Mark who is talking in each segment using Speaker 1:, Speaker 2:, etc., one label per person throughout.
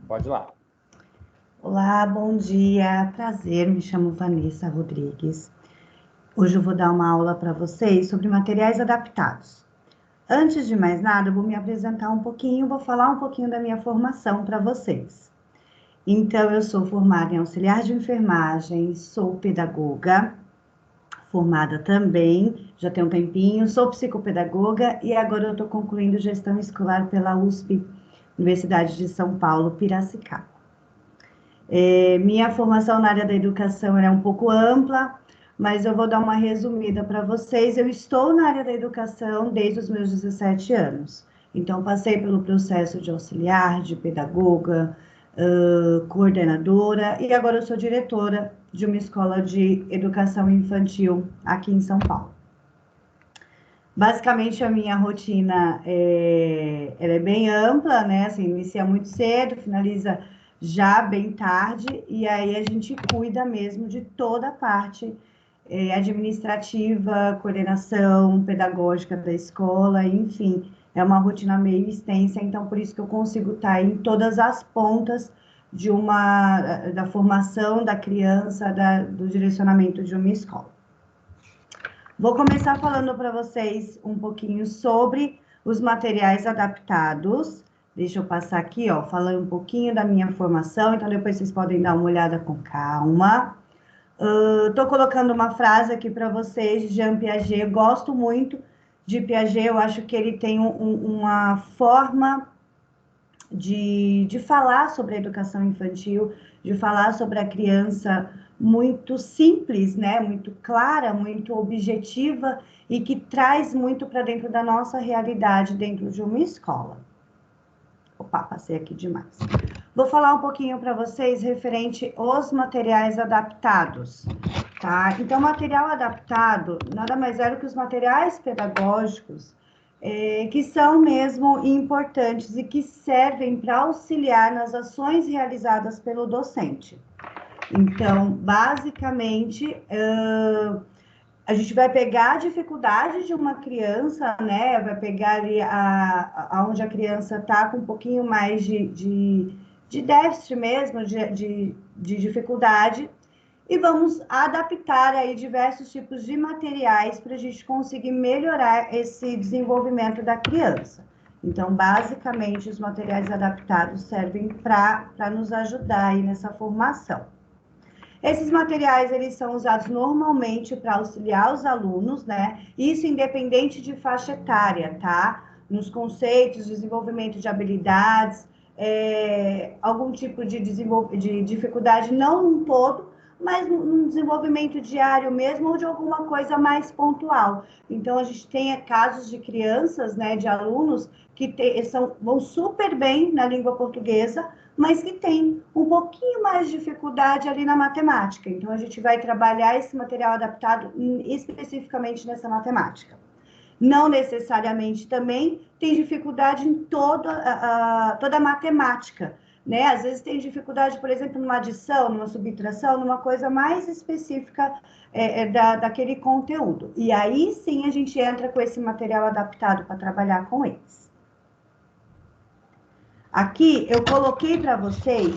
Speaker 1: Pode ir lá.
Speaker 2: Olá, bom dia, prazer, me chamo Vanessa Rodrigues. Hoje eu vou dar uma aula para vocês sobre materiais adaptados. Antes de mais nada, eu vou me apresentar um pouquinho, vou falar um pouquinho da minha formação para vocês. Então, eu sou formada em auxiliar de enfermagem, sou pedagoga, formada também, já tem um tempinho, sou psicopedagoga e agora eu estou concluindo gestão escolar pela USP, Universidade de São Paulo, Piracicaba. Minha formação na área da educação é um pouco ampla, mas eu vou dar uma resumida para vocês. Eu estou na área da educação desde os meus 17 anos. Então, passei pelo processo de auxiliar, de pedagoga, coordenadora, e agora eu sou diretora de uma escola de educação infantil aqui em São Paulo. Basicamente, a minha rotina ela é bem ampla, né? Assim, inicia muito cedo, finaliza já bem tarde, e aí a gente cuida mesmo de toda a parte administrativa, coordenação pedagógica da escola, enfim, é uma rotina meio extensa, então por isso que eu consigo estar em todas as pontas da formação da criança, do direcionamento de uma escola. Vou começar falando para vocês um pouquinho sobre os materiais adaptados. Deixa eu passar aqui, ó, falando um pouquinho da minha formação, então depois vocês podem dar uma olhada com calma. Estou colocando uma frase aqui para vocês de Jean Piaget. Eu gosto muito de Piaget, eu acho que ele tem uma forma de falar sobre a educação infantil, de falar sobre a criança muito simples, né? Muito clara, muito objetiva e que traz muito para dentro da nossa realidade dentro de uma escola. Opa, passei aqui demais. Vou falar um pouquinho para vocês referente aos materiais adaptados, tá? Então, material adaptado nada mais é do que os materiais pedagógicos que são mesmo importantes e que servem para auxiliar nas ações realizadas pelo docente. Então, basicamente, a gente vai pegar a dificuldade de uma criança, né? Vai pegar ali onde a criança está com um pouquinho mais de déficit mesmo, de dificuldade, e vamos adaptar aí diversos tipos de materiais para a gente conseguir melhorar esse desenvolvimento da criança. Então, basicamente, os materiais adaptados servem para nos ajudar aí nessa formação. Esses materiais, eles são usados normalmente para auxiliar os alunos, né? Isso independente de faixa etária, tá? Nos conceitos, desenvolvimento de habilidades, algum tipo de dificuldade, não num todo, mas no desenvolvimento diário mesmo, ou de alguma coisa mais pontual. Então, a gente tem casos de crianças, né, de alunos, que vão super bem na língua portuguesa, mas que tem um pouquinho mais de dificuldade ali na matemática. Então, a gente vai trabalhar esse material adaptado especificamente nessa matemática. Não necessariamente também tem dificuldade em toda a matemática, né? Às vezes tem dificuldade, por exemplo, numa adição, numa subtração, numa coisa mais específica daquele conteúdo. E aí sim a gente entra com esse material adaptado para trabalhar com eles. Aqui eu coloquei para vocês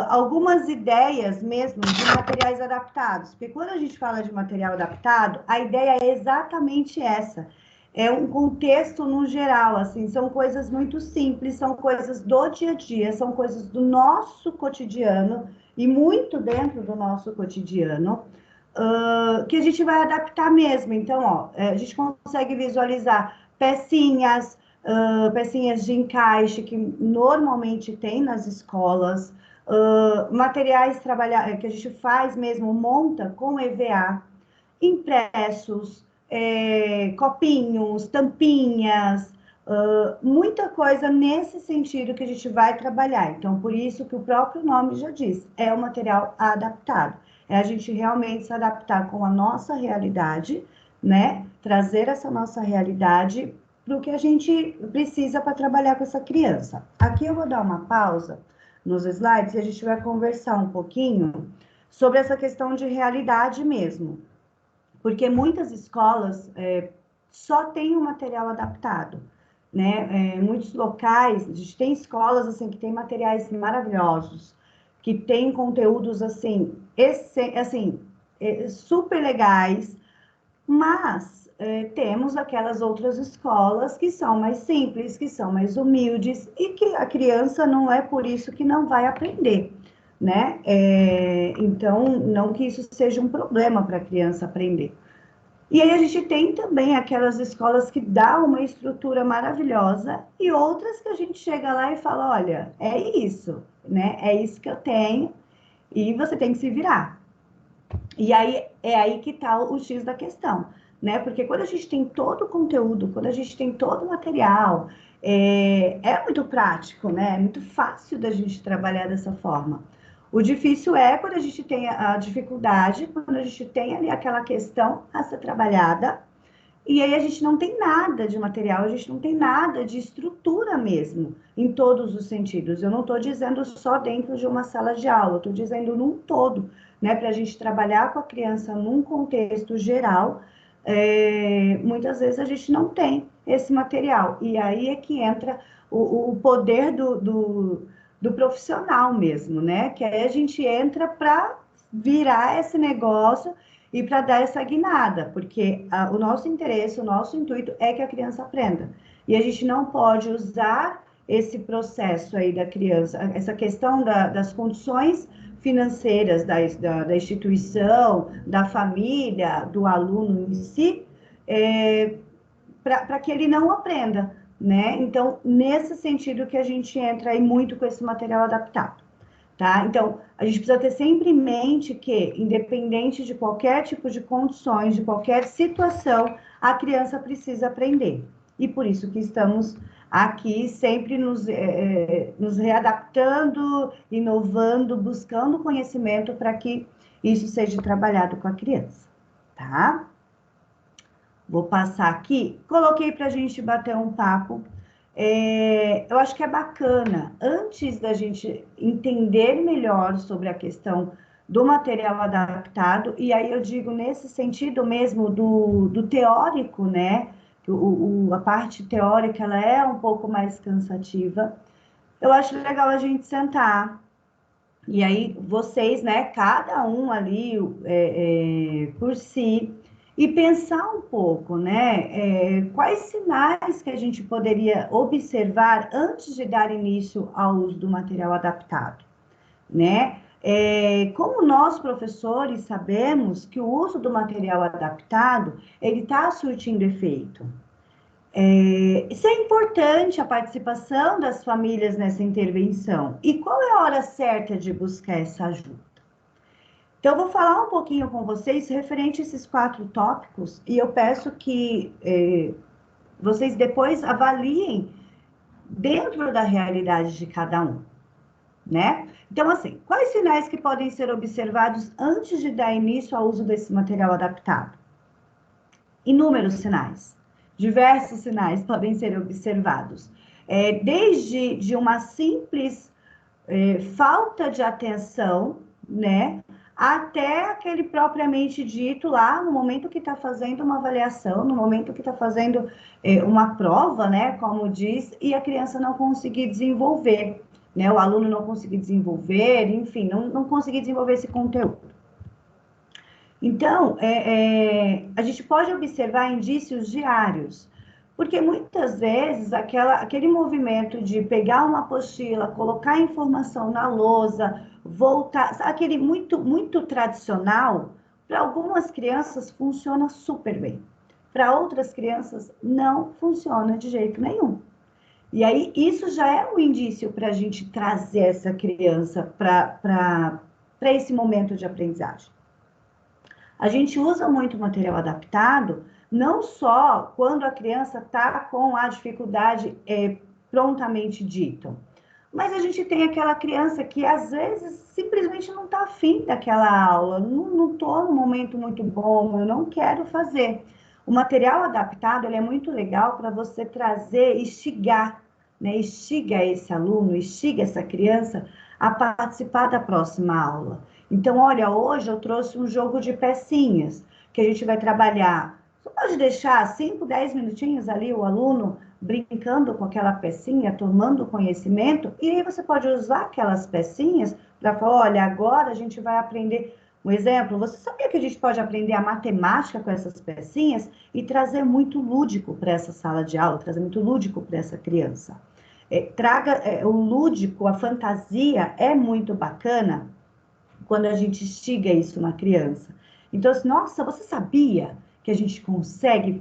Speaker 2: algumas ideias mesmo de materiais adaptados, porque quando a gente fala de material adaptado, a ideia é exatamente essa. É um contexto no geral, assim, são coisas muito simples, são coisas do dia a dia, são coisas do nosso cotidiano e muito dentro do nosso cotidiano, que a gente vai adaptar mesmo. Então, ó, a gente consegue visualizar pecinhas, pecinhas de encaixe que normalmente tem nas escolas, materiais que a gente faz mesmo, monta com EVA, impressos, copinhos, tampinhas, muita coisa nesse sentido que a gente vai trabalhar. Então, por isso que o próprio nome já diz, é um material adaptado. É a gente realmente se adaptar com a nossa realidade, né? Trazer essa nossa realidade para o que a gente precisa para trabalhar com essa criança. Aqui eu vou dar uma pausa nos slides e a gente vai conversar um pouquinho sobre essa questão de realidade mesmo. Porque muitas escolas só têm o material adaptado. né? Muitos locais, a gente tem escolas assim que tem materiais maravilhosos, que tem conteúdos assim, super legais, mas temos aquelas outras escolas que são mais simples, que são mais humildes e que a criança não é por isso que não vai aprender, né? Então, não que isso seja um problema para a criança aprender. E aí a gente tem também aquelas escolas que dá uma estrutura maravilhosa e outras que a gente chega lá e fala, olha, é isso, né? É isso que eu tenho e você tem que se virar. E aí é aí que está o X da questão, né? Porque quando a gente tem todo o conteúdo, quando a gente tem todo o material, é muito prático, né? É muito fácil da gente trabalhar dessa forma. O difícil é quando a gente tem a dificuldade, quando a gente tem ali aquela questão a ser trabalhada, e aí a gente não tem nada de material, a gente não tem nada de estrutura mesmo, em todos os sentidos. Eu não estou dizendo só dentro de uma sala de aula, estou dizendo num todo, né? Para a gente trabalhar com a criança num contexto geral, muitas vezes a gente não tem esse material. E aí é que entra o poder do profissional mesmo, né? Que aí a gente entra para virar esse negócio e para dar essa guinada, porque o nosso interesse, o nosso intuito é que a criança aprenda. E a gente não pode usar esse processo aí da criança, essa questão das condições financeiras da instituição, da família, do aluno em si, para que ele não aprenda, né? Então, nesse sentido que a gente entra aí muito com esse material adaptado. Tá? Então, a gente precisa ter sempre em mente que, independente de qualquer tipo de condições, de qualquer situação, a criança precisa aprender. E por isso que estamos aqui sempre nos readaptando, inovando, buscando conhecimento para que isso seja trabalhado com a criança, tá? Vou passar aqui, coloquei para a gente bater um papo. Eu acho que é bacana, antes da gente entender melhor sobre a questão do material adaptado, e aí eu digo nesse sentido mesmo do teórico, né? A parte teórica ela é um pouco mais cansativa. Eu acho legal a gente sentar, e aí vocês, né, cada um ali por si, e pensar um pouco, né, quais sinais que a gente poderia observar antes de dar início ao uso do material adaptado, né? Como nós, professores, sabemos que o uso do material adaptado, ele está surtindo efeito. Isso é importante, a participação das famílias nessa intervenção. E qual é a hora certa de buscar essa ajuda? Então, eu vou falar um pouquinho com vocês referente a esses 4 tópicos e eu peço que vocês depois avaliem dentro da realidade de cada um, né? Então, assim, quais sinais que podem ser observados antes de dar início ao uso desse material adaptado? Inúmeros sinais, diversos sinais podem ser observados. Desde de uma simples falta de atenção, né? Até aquele propriamente dito lá no momento que está fazendo uma avaliação, no momento que está fazendo uma prova, né? Como diz, e a criança não conseguir desenvolver, né? O aluno não conseguir desenvolver, enfim, não conseguir desenvolver esse conteúdo. Então, a gente pode observar indícios diários, porque muitas vezes aquele movimento de pegar uma apostila, colocar a informação na lousa, voltar, aquele muito, muito tradicional, para algumas crianças funciona super bem. Para outras crianças não funciona de jeito nenhum. E aí, isso já é um indício para a gente trazer essa criança para esse momento de aprendizagem. A gente usa muito material adaptado, não só quando a criança está com a dificuldade prontamente dita, mas a gente tem aquela criança que às vezes simplesmente não está afim daquela aula, não estou num momento muito bom, eu não quero fazer. O material adaptado ele é muito legal para você trazer, instigar, né? Instiga esse aluno, instiga essa criança a participar da próxima aula. Então, olha, hoje eu trouxe um jogo de pecinhas, que a gente vai trabalhar Você pode deixar 5, 10 minutinhos ali o aluno brincando com aquela pecinha, tomando conhecimento, e aí você pode usar aquelas pecinhas para falar, olha, agora a gente vai aprender. Um exemplo, você sabia que a gente pode aprender a matemática com essas pecinhas e trazer muito lúdico para essa sala de aula, trazer muito lúdico para essa criança. O lúdico, a fantasia é muito bacana quando a gente instiga isso na criança. Então, assim, nossa, você sabia que a gente consegue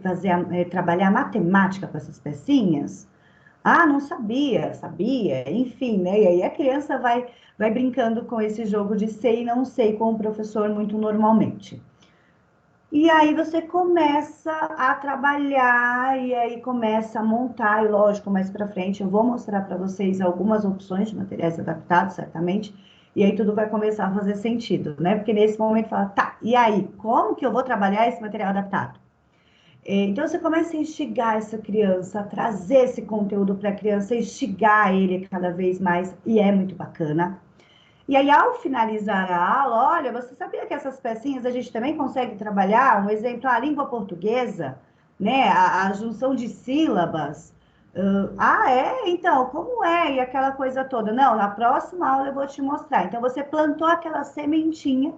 Speaker 2: trabalhar matemática com essas pecinhas? Ah, não sabia, sabia, enfim, né? E aí a criança vai brincando com esse jogo de sei e não sei com o professor muito normalmente. E aí você começa a trabalhar e aí começa a montar, e lógico, mais para frente eu vou mostrar para vocês algumas opções de materiais adaptados, certamente, e aí tudo vai começar a fazer sentido, né? Porque nesse momento fala, tá, e aí, como que eu vou trabalhar esse material adaptado? Então você começa a instigar essa criança, a trazer esse conteúdo para a criança, instigar ele cada vez mais, e é muito bacana. E aí, ao finalizar a aula, olha, você sabia que essas pecinhas a gente também consegue trabalhar? Um exemplo, a língua portuguesa, né? A junção de sílabas. É? Então, como é? E aquela coisa toda. Não, na próxima aula eu vou te mostrar. Então, você plantou aquela sementinha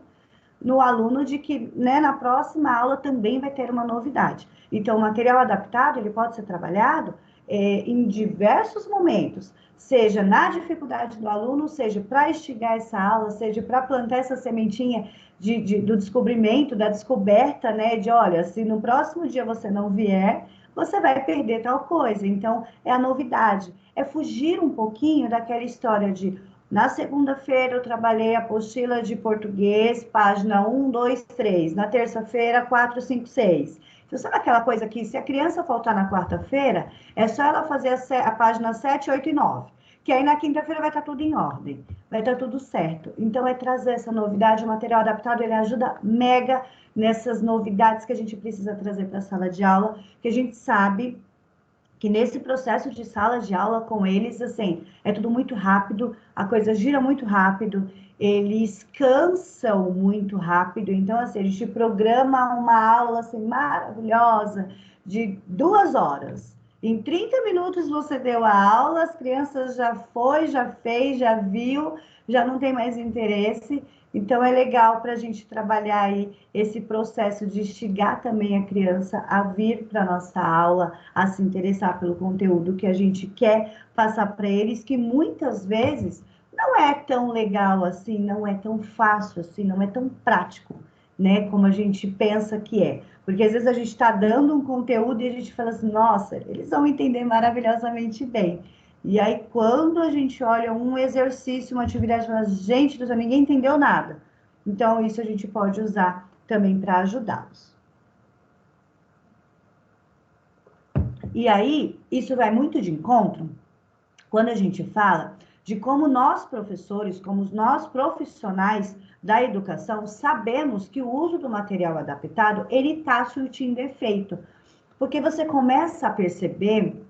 Speaker 2: no aluno de que, né, na próxima aula também vai ter uma novidade. Então, o material adaptado, ele pode ser trabalhado em diversos momentos, seja na dificuldade do aluno, seja para instigar essa aula, seja para plantar essa sementinha do descobrimento, da descoberta, né, de, olha, se no próximo dia você não vier, você vai perder tal coisa. Então, é a novidade. É fugir um pouquinho daquela história de na segunda-feira eu trabalhei a apostila de português, página 1, 2, 3. Na terça-feira, 4, 5, 6. Então, sabe aquela coisa que se a criança faltar na quarta-feira, é só ela fazer a página 7, 8 e 9. Que aí na quinta-feira vai estar tudo em ordem, vai estar tudo certo. Então, é trazer essa novidade, o material adaptado, ele ajuda mega nessas novidades que a gente precisa trazer para a sala de aula, que a gente sabe que nesse processo de sala de aula com eles, assim, é tudo muito rápido, a coisa gira muito rápido, eles cansam muito rápido, então, assim, a gente programa uma aula, assim, maravilhosa, de 2 horas. Em 30 minutos você deu a aula, as crianças já foi, já fez, já viu, já não tem mais interesse, então é legal para a gente trabalhar aí esse processo de instigar também a criança a vir para a nossa aula, a se interessar pelo conteúdo que a gente quer passar para eles, que muitas vezes não é tão legal assim, não é tão fácil assim, não é tão prático, né, como a gente pensa que é. Porque às vezes a gente está dando um conteúdo e a gente fala assim, nossa, eles vão entender maravilhosamente bem. E aí, quando a gente olha um exercício, uma atividade, fala, gente, ninguém entendeu nada. Então, isso a gente pode usar também para ajudá-los. E aí, isso vai muito de encontro quando a gente fala de como nós, professores, como nós, profissionais da educação, sabemos que o uso do material adaptado, ele está surtindo efeito. Porque você começa a perceber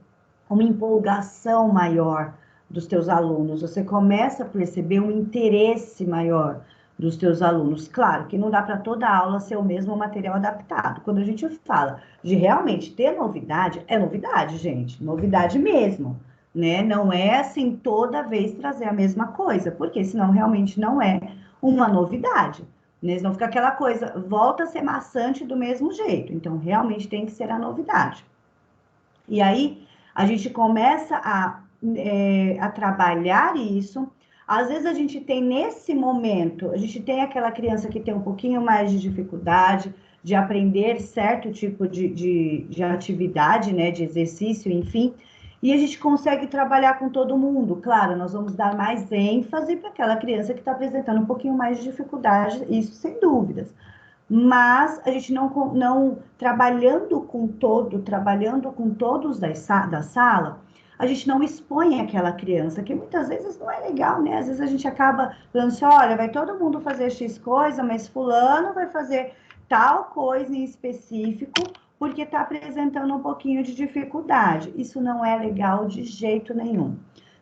Speaker 2: uma empolgação maior dos teus alunos, você começa a perceber um interesse maior dos teus alunos. Claro que não dá para toda aula ser o mesmo material adaptado. Quando a gente fala de realmente ter novidade, é novidade, gente, novidade mesmo, né? Não é assim toda vez trazer a mesma coisa, porque senão realmente não é uma novidade. Né? Senão fica aquela coisa, volta a ser maçante do mesmo jeito. Então, realmente tem que ser a novidade. E aí, a gente começa a trabalhar isso. Às vezes, a gente tem nesse momento, a gente tem aquela criança que tem um pouquinho mais de dificuldade de aprender certo tipo de atividade, né, de exercício, enfim, e a gente consegue trabalhar com todo mundo. Claro, nós vamos dar mais ênfase para aquela criança que está apresentando um pouquinho mais de dificuldade, isso sem dúvidas. Mas a gente não trabalhando com todos da sala, a gente não expõe aquela criança, que muitas vezes não é legal, né? Às vezes a gente acaba falando assim, olha, vai todo mundo fazer X coisa, mas fulano vai fazer tal coisa em específico, porque está apresentando um pouquinho de dificuldade. Isso não é legal de jeito nenhum.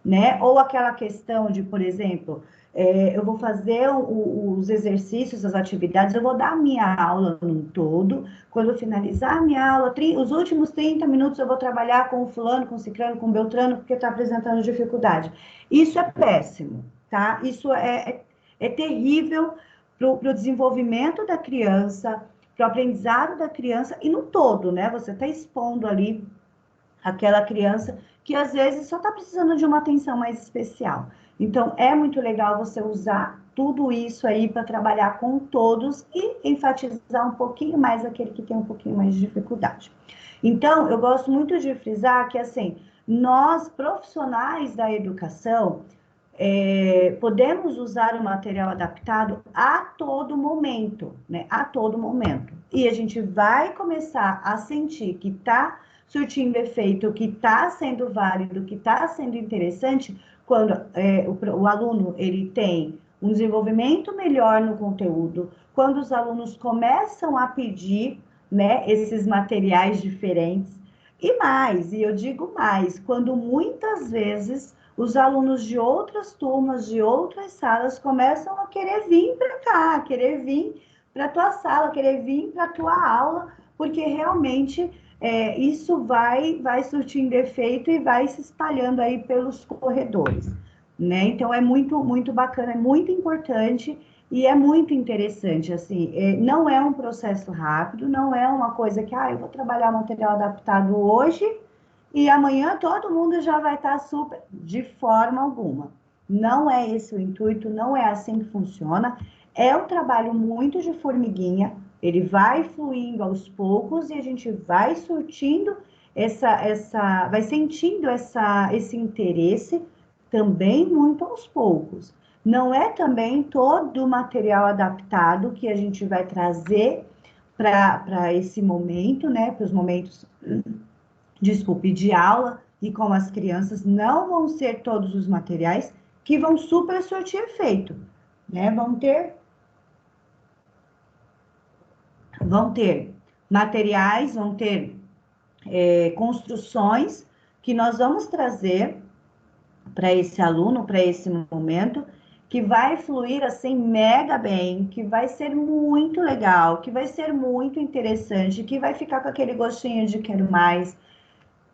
Speaker 2: né? Ou aquela questão de, por exemplo, eu vou fazer os exercícios, as atividades, eu vou dar a minha aula num todo, quando eu finalizar a minha aula, os últimos 30 minutos eu vou trabalhar com o fulano, com o ciclano, com o beltrano, porque está apresentando dificuldade. Isso é péssimo, tá? Isso é terrível para o desenvolvimento da criança, para o aprendizado da criança, e no todo, né? Você está expondo ali aquela criança que às vezes só está precisando de uma atenção mais especial. Então, é muito legal você usar tudo isso aí para trabalhar com todos e enfatizar um pouquinho mais aquele que tem um pouquinho mais de dificuldade. Então, eu gosto muito de frisar que, assim, nós, profissionais da educação, podemos usar o material adaptado a todo momento, né? A todo momento. E a gente vai começar a sentir que está surtindo efeito, que está sendo válido, que está sendo interessante, quando o aluno ele tem um desenvolvimento melhor no conteúdo, quando os alunos começam a pedir, né, esses materiais diferentes, e eu digo mais, quando muitas vezes os alunos de outras turmas, de outras salas, começam a querer vir para cá, querer vir para a tua sala, querer vir para a tua aula, porque realmente isso vai surtindo efeito e vai se espalhando aí pelos corredores, né? Então é muito, muito bacana, é muito importante e é muito interessante, assim, não é um processo rápido, não é uma coisa que, eu vou trabalhar material adaptado hoje e amanhã todo mundo já vai estar super, de forma alguma. Não é esse o intuito, não é assim que funciona. É um trabalho muito de formiguinha, ele vai fluindo aos poucos e a gente vai surtindo vai sentindo esse interesse também muito aos poucos. Não é também todo o material adaptado que a gente vai trazer para esse momento, né? Para os momentos, desculpe, de aula e com as crianças, não vão ser todos os materiais que vão super surtir efeito, né? Vão ter materiais, vão ter construções que nós vamos trazer para esse aluno, para esse momento, que vai fluir assim mega bem, que vai ser muito legal, que vai ser muito interessante, que vai ficar com aquele gostinho de quero mais,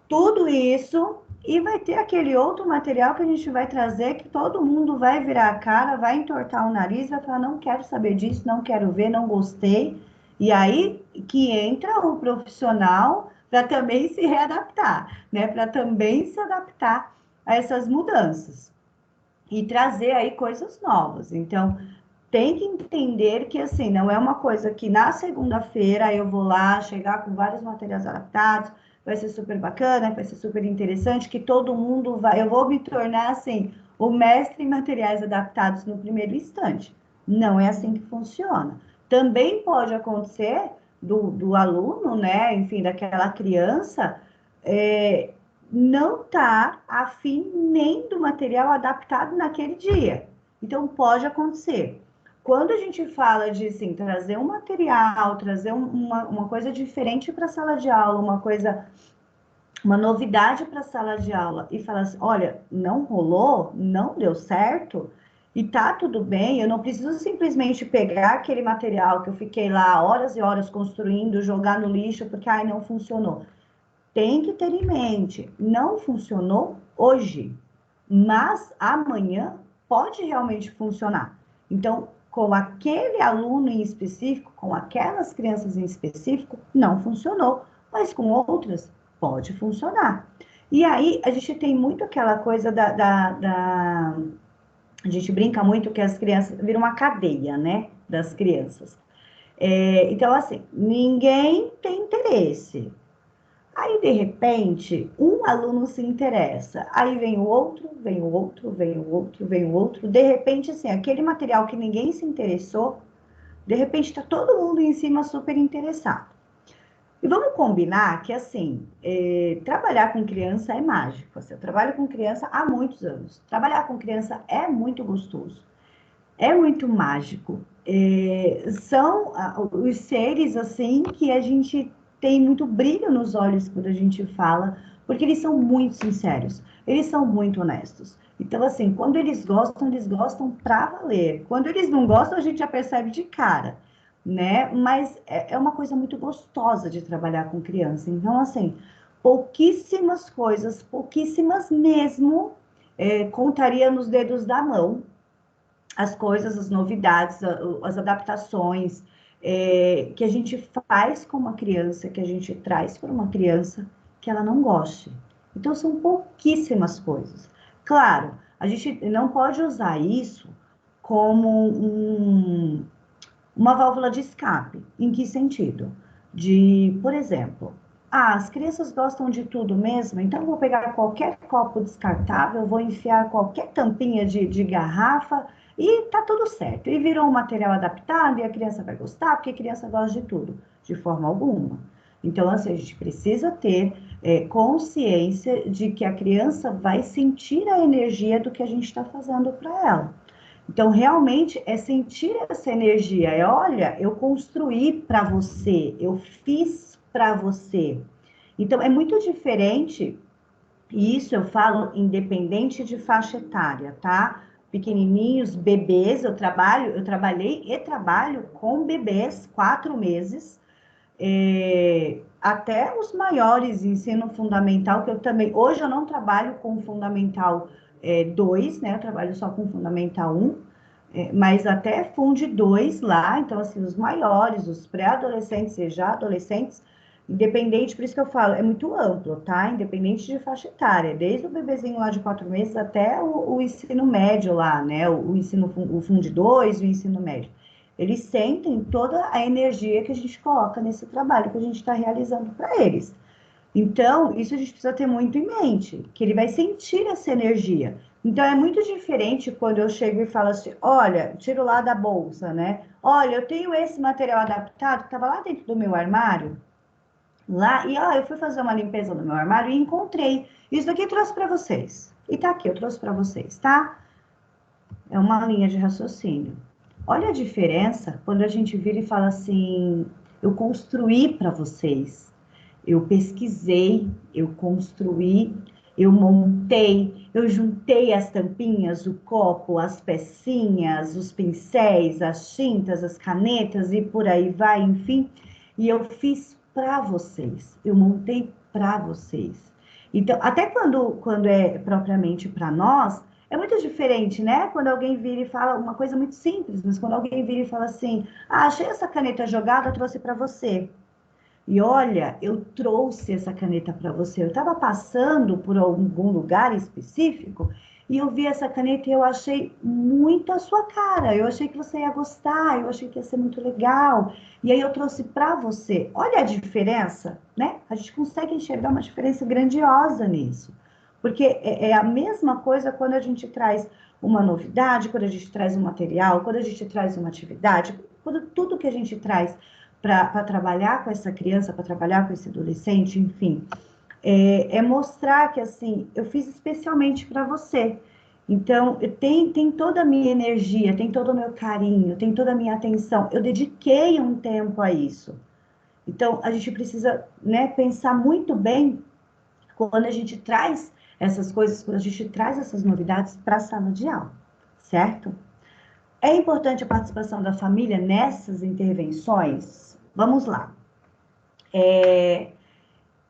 Speaker 2: tudo isso, e vai ter aquele outro material que a gente vai trazer que todo mundo vai virar a cara, vai entortar o nariz, vai falar, não quero saber disso, não quero ver, não gostei. E aí que entra o profissional para também se readaptar, né? Para também se adaptar a essas mudanças e trazer aí coisas novas. Então, tem que entender que, assim, não é uma coisa que na segunda-feira eu vou lá chegar com vários materiais adaptados, vai ser super bacana, vai ser super interessante, que todo mundo vai... Eu vou me tornar, assim, o mestre em materiais adaptados no primeiro instante. Não é assim que funciona. Também pode acontecer do aluno, né, enfim, daquela criança, não tá afim nem do material adaptado naquele dia. Então, pode acontecer. Quando a gente fala de assim, trazer um material, trazer uma coisa diferente para a sala de aula, uma novidade para a sala de aula e falar assim, olha, não rolou, não deu certo, e tá tudo bem, eu não preciso simplesmente pegar aquele material que eu fiquei lá horas e horas construindo, jogar no lixo, porque não funcionou. Tem que ter em mente, não funcionou hoje, mas amanhã pode realmente funcionar. Então, com aquele aluno em específico, com aquelas crianças em específico, não funcionou, mas com outras pode funcionar. E aí a gente tem muito aquela coisa a gente brinca muito que as crianças viram uma cadeia, né? Das crianças. Então, assim, ninguém tem interesse. Aí, de repente, um aluno se interessa, aí vem o outro, vem o outro, vem o outro, vem o outro. De repente, assim, aquele material que ninguém se interessou, de repente está todo mundo em cima super interessado. E vamos combinar que, assim, trabalhar com criança é mágico. Assim, eu trabalho com criança há muitos anos. Trabalhar com criança é muito gostoso, é muito mágico. São os seres, assim, que a gente tem muito brilho nos olhos quando a gente fala, porque eles são muito sinceros, eles são muito honestos. Então, assim, quando eles gostam pra valer. Quando eles não gostam, a gente já percebe de cara, né? Mas é uma coisa muito gostosa de trabalhar com criança. Então, assim, pouquíssimas coisas, pouquíssimas mesmo, contaria nos dedos da mão as coisas, as novidades, as adaptações que a gente faz com uma criança, que a gente traz para uma criança que ela não goste. Então, são pouquíssimas coisas. Claro, a gente não pode usar isso como uma válvula de escape. Em que sentido? Por exemplo, as crianças gostam de tudo mesmo, então eu vou pegar qualquer copo descartável, vou enfiar qualquer tampinha de garrafa e tá tudo certo. E virou um material adaptado e a criança vai gostar, porque a criança gosta de tudo, de forma alguma. Então, assim, a gente precisa ter consciência de que a criança vai sentir a energia do que a gente está fazendo para ela. Então, realmente, é sentir essa energia. Olha, eu construí para você, eu fiz para você. Então, é muito diferente, e isso eu falo independente de faixa etária, tá? Pequenininhos, bebês, eu trabalhei e trabalho com bebês, 4 meses, até os maiores, ensino fundamental, que eu também, hoje eu não trabalho com fundamental 2, né? Eu trabalho só com fundamental 1, mas até Fund 2 lá, então assim, os maiores, os pré-adolescentes e já adolescentes, independente, por isso que eu falo, é muito amplo, tá? Independente de faixa etária, desde o bebezinho lá de 4 meses até o ensino médio lá, né? O Fund 2, o ensino médio. Eles sentem toda a energia que a gente coloca nesse trabalho que a gente está realizando para eles. Então, isso a gente precisa ter muito em mente, que ele vai sentir essa energia. Então, é muito diferente quando eu chego e falo assim, olha, tiro lá da bolsa, né? Olha, eu tenho esse material adaptado que estava lá dentro do meu armário, lá, e ó, eu fui fazer uma limpeza no meu armário e encontrei. Isso daqui eu trouxe para vocês. E tá aqui, eu trouxe para vocês, tá? É uma linha de raciocínio. Olha a diferença quando a gente vira e fala assim, eu construí para vocês. Eu pesquisei, eu construí, eu montei, eu juntei as tampinhas, o copo, as pecinhas, os pincéis, as tintas, as canetas e por aí vai, enfim. E eu fiz para vocês, eu montei para vocês. Então, até quando é propriamente para nós, é muito diferente, né? Quando alguém vira e fala uma coisa muito simples, mas quando alguém vira e fala assim: ah, achei essa caneta jogada, trouxe para você. E olha, eu trouxe essa caneta para você. Eu estava passando por algum lugar específico e eu vi essa caneta e eu achei muito a sua cara. Eu achei que você ia gostar, eu achei que ia ser muito legal. E aí eu trouxe para você. Olha a diferença, né? A gente consegue enxergar uma diferença grandiosa nisso. Porque é a mesma coisa quando a gente traz uma novidade, quando a gente traz um material, quando a gente traz uma atividade, quando tudo que a gente traz para trabalhar com essa criança, para trabalhar com esse adolescente, enfim, mostrar que assim, eu fiz especialmente para você. Então, tem toda a minha energia, tem todo o meu carinho, tem toda a minha atenção. Eu dediquei um tempo a isso. Então, a gente precisa, né, pensar muito bem quando a gente traz essas coisas, quando a gente traz essas novidades para a sala de aula, certo? É importante a participação da família nessas intervenções? Vamos lá.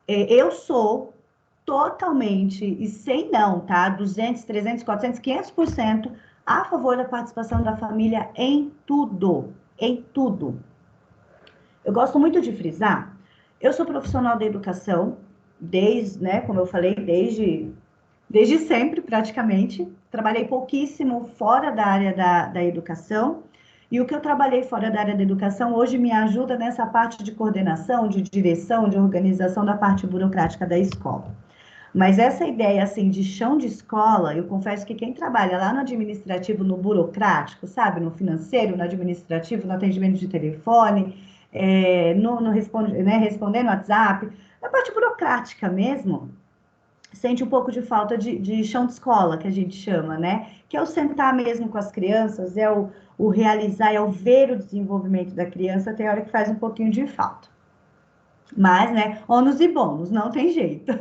Speaker 2: Eu sou totalmente, e sem não, tá? 200, 300, 400, 500% a favor da participação da família em tudo. Em tudo. Eu gosto muito de frisar, eu sou profissional da educação, desde, né, como eu falei, desde sempre, praticamente. Trabalhei pouquíssimo fora da área da educação. E o que eu trabalhei fora da área da educação hoje me ajuda nessa parte de coordenação, de direção, de organização da parte burocrática da escola. Mas essa ideia, assim, de chão de escola, eu confesso que quem trabalha lá no administrativo, no burocrático, sabe? No financeiro, no administrativo, no atendimento de telefone, respondendo WhatsApp, na parte burocrática mesmo, sente um pouco de falta de chão de escola, que a gente chama, né? Que é o sentar mesmo com as crianças, o realizar, é o ver o desenvolvimento da criança, tem hora que faz um pouquinho de falta. Mas, né, ônus e bônus, não tem jeito.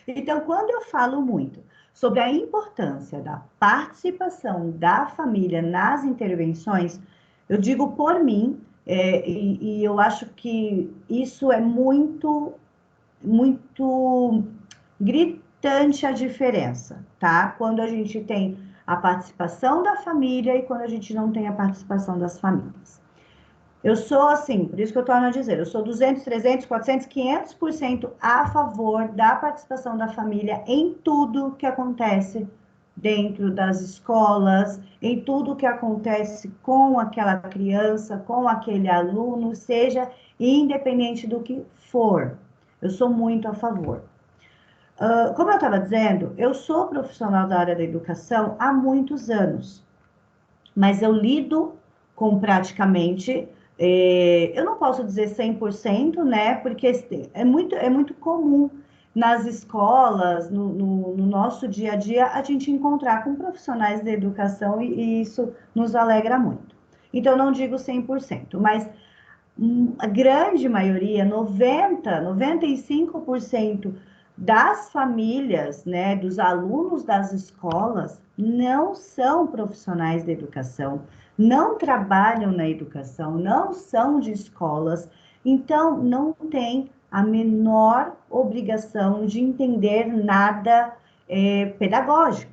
Speaker 2: Então, quando eu falo muito sobre a importância da participação da família nas intervenções, eu digo por mim, e eu acho que isso é muito gritante a diferença, tá? Quando a gente tem a participação da família e quando a gente não tem a participação das famílias. Eu sou assim, por isso que eu torno a dizer, eu sou 200, 300, 400, 500% a favor da participação da família em tudo que acontece dentro das escolas, em tudo que acontece com aquela criança, com aquele aluno, seja independente do que for. Eu sou muito a favor. Como eu estava dizendo, eu sou profissional da área da educação há muitos anos, mas eu lido com praticamente, eu não posso dizer 100%, né? Porque é muito comum nas escolas, no nosso dia a dia, a gente encontrar com profissionais da educação e isso nos alegra muito. Então, não digo 100%, mas a grande maioria, 95% das famílias, né, dos alunos das escolas, não são profissionais da educação, não trabalham na educação, não são de escolas, então não tem a menor obrigação de entender nada pedagógico.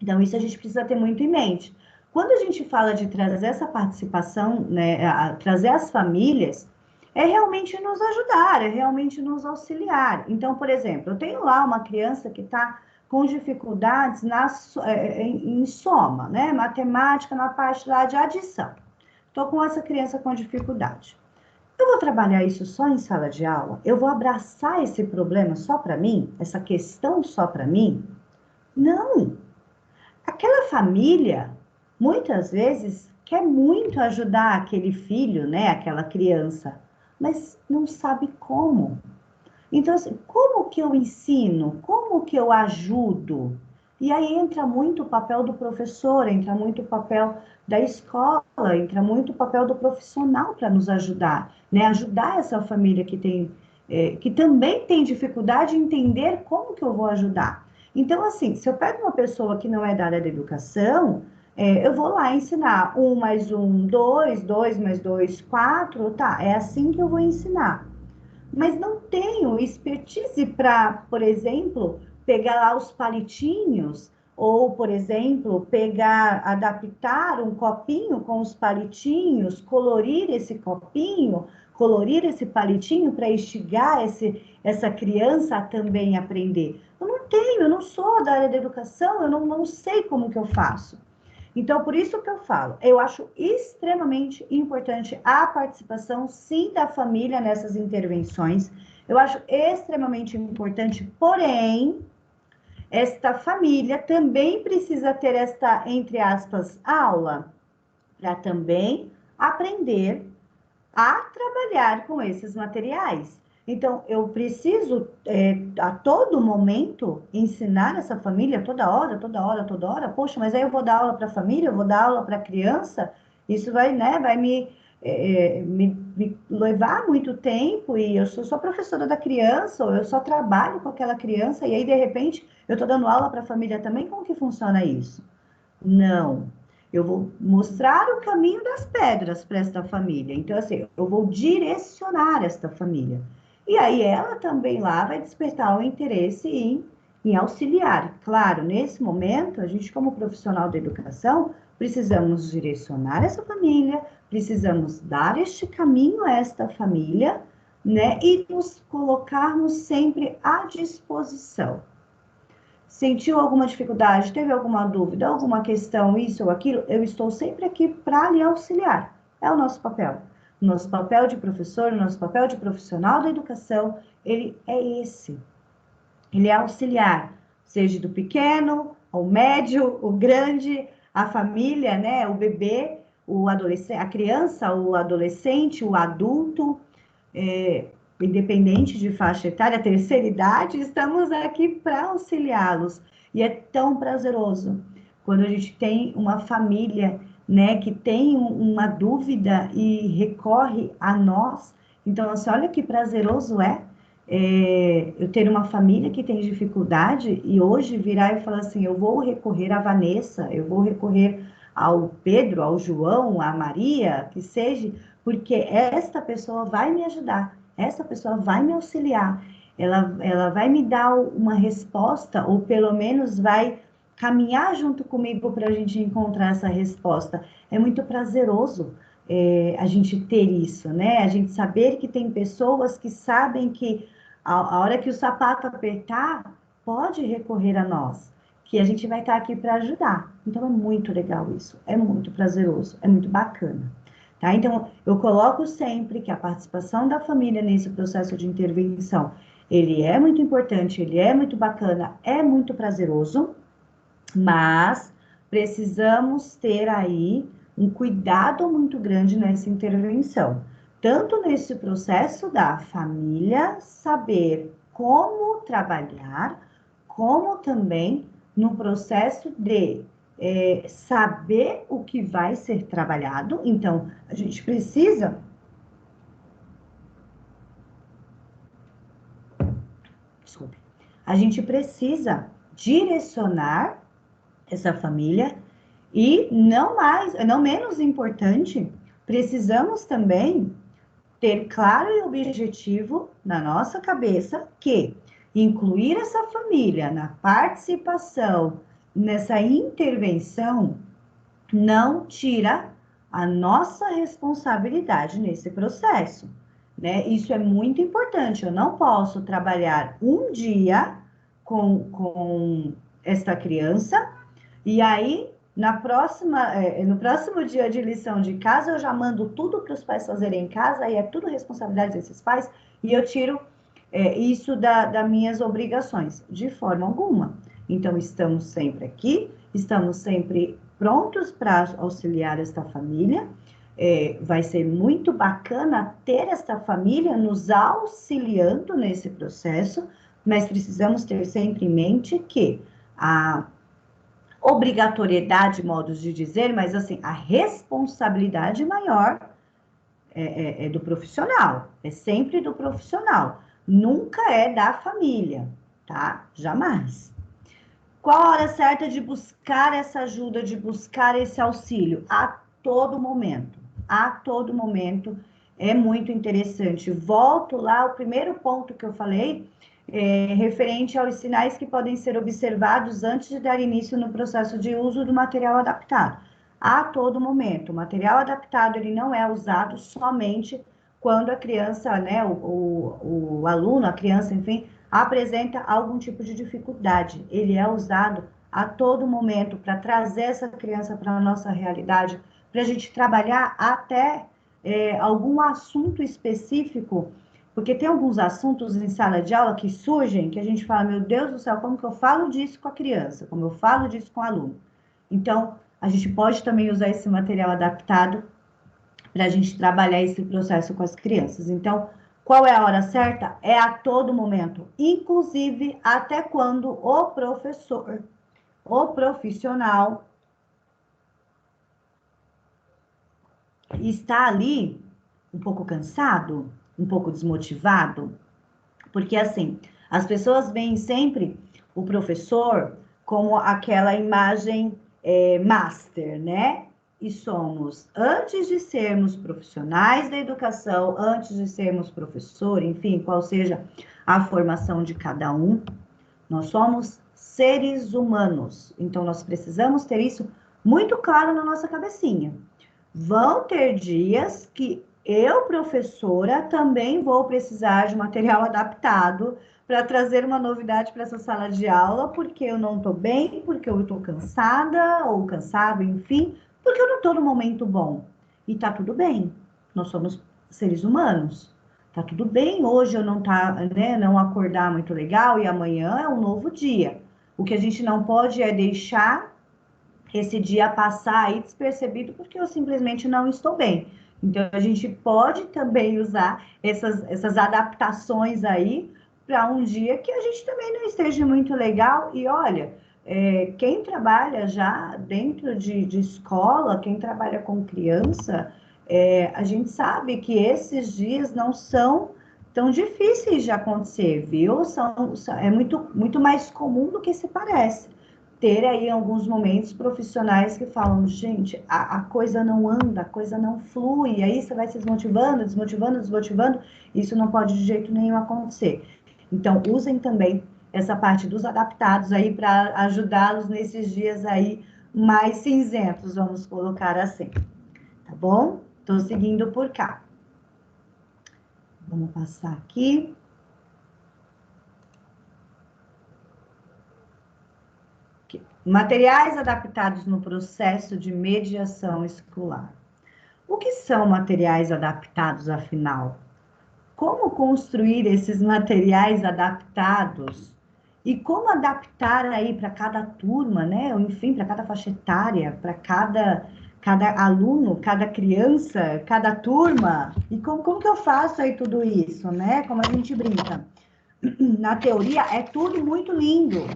Speaker 2: Então, isso a gente precisa ter muito em mente. Quando a gente fala de trazer essa participação, né, trazer as famílias, é realmente nos ajudar, é realmente nos auxiliar. Então, por exemplo, eu tenho lá uma criança que está com dificuldades em soma, né, matemática, na parte lá de adição. Estou com essa criança com dificuldade. Eu vou trabalhar isso só em sala de aula? Eu vou abraçar esse problema só para mim? Essa questão só para mim? Não! Aquela família, muitas vezes, quer muito ajudar aquele filho, né, aquela criança, mas não sabe como. Então, assim, como que eu ensino? Como que eu ajudo? E aí entra muito o papel do professor, entra muito o papel da escola, entra muito o papel do profissional para nos ajudar, né? Ajudar essa família que também tem dificuldade em entender como que eu vou ajudar. Então, assim, se eu pego uma pessoa que não é da área da educação, eu vou lá ensinar 1 mais 1, 2, 2 mais 2, 4, tá? É assim que eu vou ensinar, mas não tenho expertise para, por exemplo, pegar lá os palitinhos, ou, por exemplo, pegar, adaptar um copinho com os palitinhos, colorir esse copinho, colorir esse palitinho para instigar essa criança a também aprender. Eu não tenho, eu não sou da área da educação, eu não sei como que eu faço. Então, por isso que eu falo, eu acho extremamente importante a participação, sim, da família nessas intervenções. Eu acho extremamente importante, porém, esta família também precisa ter esta, entre aspas, aula, para também aprender a trabalhar com esses materiais. Então, eu preciso, a todo momento, ensinar essa família, toda hora, toda hora, toda hora. Poxa, mas aí eu vou dar aula para a família, eu vou dar aula para a criança, isso vai, né, vai me levar muito tempo e eu sou só professora da criança, ou eu só trabalho com aquela criança, e aí, de repente, eu estou dando aula para a família também. Como que funciona isso? Não. Eu vou mostrar o caminho das pedras para esta família. Então, assim, eu vou direcionar esta família. E aí ela também lá vai despertar o interesse em auxiliar. Claro, nesse momento, a gente, como profissional da educação, precisamos direcionar essa família, precisamos dar este caminho a esta família, né? E nos colocarmos sempre à disposição. Sentiu alguma dificuldade, teve alguma dúvida, alguma questão, isso ou aquilo, eu estou sempre aqui para lhe auxiliar. É o nosso papel. O nosso papel de professor, o nosso papel de profissional da educação, ele é esse. Ele é auxiliar, seja do pequeno, ao médio, o grande, a família, né, o bebê, o adolescente, a criança, o adolescente, o adulto, é, independente de faixa etária, terceira idade, estamos aqui para auxiliá-los. E é tão prazeroso quando a gente tem uma família, né, que tem uma dúvida e recorre a nós, Então, assim, olha que prazeroso eu ter uma família que tem dificuldade e hoje virar e falar assim, eu vou recorrer à Vanessa, eu vou recorrer ao Pedro, ao João, à Maria, que seja, porque esta pessoa vai me ajudar, essa pessoa vai me auxiliar, ela vai me dar uma resposta, ou pelo menos vai caminhar junto comigo para a gente encontrar essa resposta. É muito prazeroso a gente ter isso, né? A gente saber que tem pessoas que sabem que a hora que o sapato apertar, pode recorrer a nós, que a gente vai estar aqui para ajudar. Então é muito legal isso, é muito prazeroso, é muito bacana. Tá? Então, eu coloco sempre que a participação da família nesse processo de intervenção, ele é muito importante, ele é muito bacana, é muito prazeroso, mas precisamos ter aí um cuidado muito grande nessa intervenção, tanto nesse processo da família saber como trabalhar, como também no processo de saber o que vai ser trabalhado. Então, a gente precisa, desculpe, a gente precisa direcionar essa família e não menos importante, precisamos também ter claro e objetivo na nossa cabeça que incluir essa família na participação, nessa intervenção, não tira a nossa responsabilidade nesse processo, né? Isso é muito importante. Eu não posso trabalhar um dia com esta criança e aí, no próximo dia de lição de casa, eu já mando tudo para os pais fazerem em casa, e é tudo responsabilidade desses pais, e eu tiro isso das minhas obrigações, de forma alguma. Então, estamos sempre aqui, estamos sempre prontos para auxiliar esta família. Vai ser muito bacana ter esta família nos auxiliando nesse processo, mas precisamos ter sempre em mente que a obrigatoriedade, modos de dizer, mas assim, a responsabilidade maior é do profissional, é sempre do profissional, nunca é da família, tá? Jamais. Qual a hora certa de buscar essa ajuda, de buscar esse auxílio? A todo momento. A todo momento é muito interessante. Volto lá ao primeiro ponto que eu falei, referente aos sinais que podem ser observados antes de dar início no processo de uso do material adaptado. A todo momento. O material adaptado ele não é usado somente quando a criança, né, o aluno, a criança, enfim, apresenta algum tipo de dificuldade. Ele é usado a todo momento para trazer essa criança para a nossa realidade, para a gente trabalhar até algum assunto específico, porque tem alguns assuntos em sala de aula que surgem, que a gente fala, meu Deus do céu, como que eu falo disso com a criança? Como eu falo disso com o aluno? Então, a gente pode também usar esse material adaptado para a gente trabalhar esse processo com as crianças. Então, qual é a hora certa? É a todo momento, inclusive até quando o professor, o profissional está ali um pouco cansado, um pouco desmotivado, porque assim, as pessoas veem sempre o professor como aquela imagem master, né? E somos, antes de sermos profissionais da educação, antes de sermos professor, enfim, qual seja a formação de cada um, nós somos seres humanos. Então, nós precisamos ter isso muito claro na nossa cabecinha. Vão ter dias que eu, professora, também vou precisar de material adaptado para trazer uma novidade para essa sala de aula, porque eu não estou bem, porque eu estou cansada ou cansado, enfim, porque eu não estou no momento bom. E tá tudo bem. Nós somos seres humanos. Tá tudo bem hoje eu não acordar muito legal e amanhã é um novo dia. O que a gente não pode é deixar esse dia passar aí despercebido porque eu simplesmente não estou bem. Então, a gente pode também usar essas adaptações aí para um dia que a gente também não esteja muito legal. E olha, quem trabalha já dentro de escola, quem trabalha com criança, A gente sabe que esses dias não são tão difíceis de acontecer, viu? É muito mais comum do que se parece. Ter aí em alguns momentos profissionais que falam, gente, a coisa não anda, a coisa não flui, e aí você vai se desmotivando, desmotivando, desmotivando, isso não pode de jeito nenhum acontecer. Então, usem também essa parte dos adaptados aí para ajudá-los nesses dias aí mais cinzentos, vamos colocar assim, tá bom? Estou seguindo por cá. Vamos passar aqui. Materiais adaptados no processo de mediação escolar. O que são materiais adaptados, afinal? Como construir esses materiais adaptados? E como adaptar aí para cada turma, né? Ou, enfim, para cada faixa etária, para cada aluno, cada criança, cada turma? E como que eu faço aí tudo isso, né? Como a gente brinca. Na teoria é tudo muito lindo.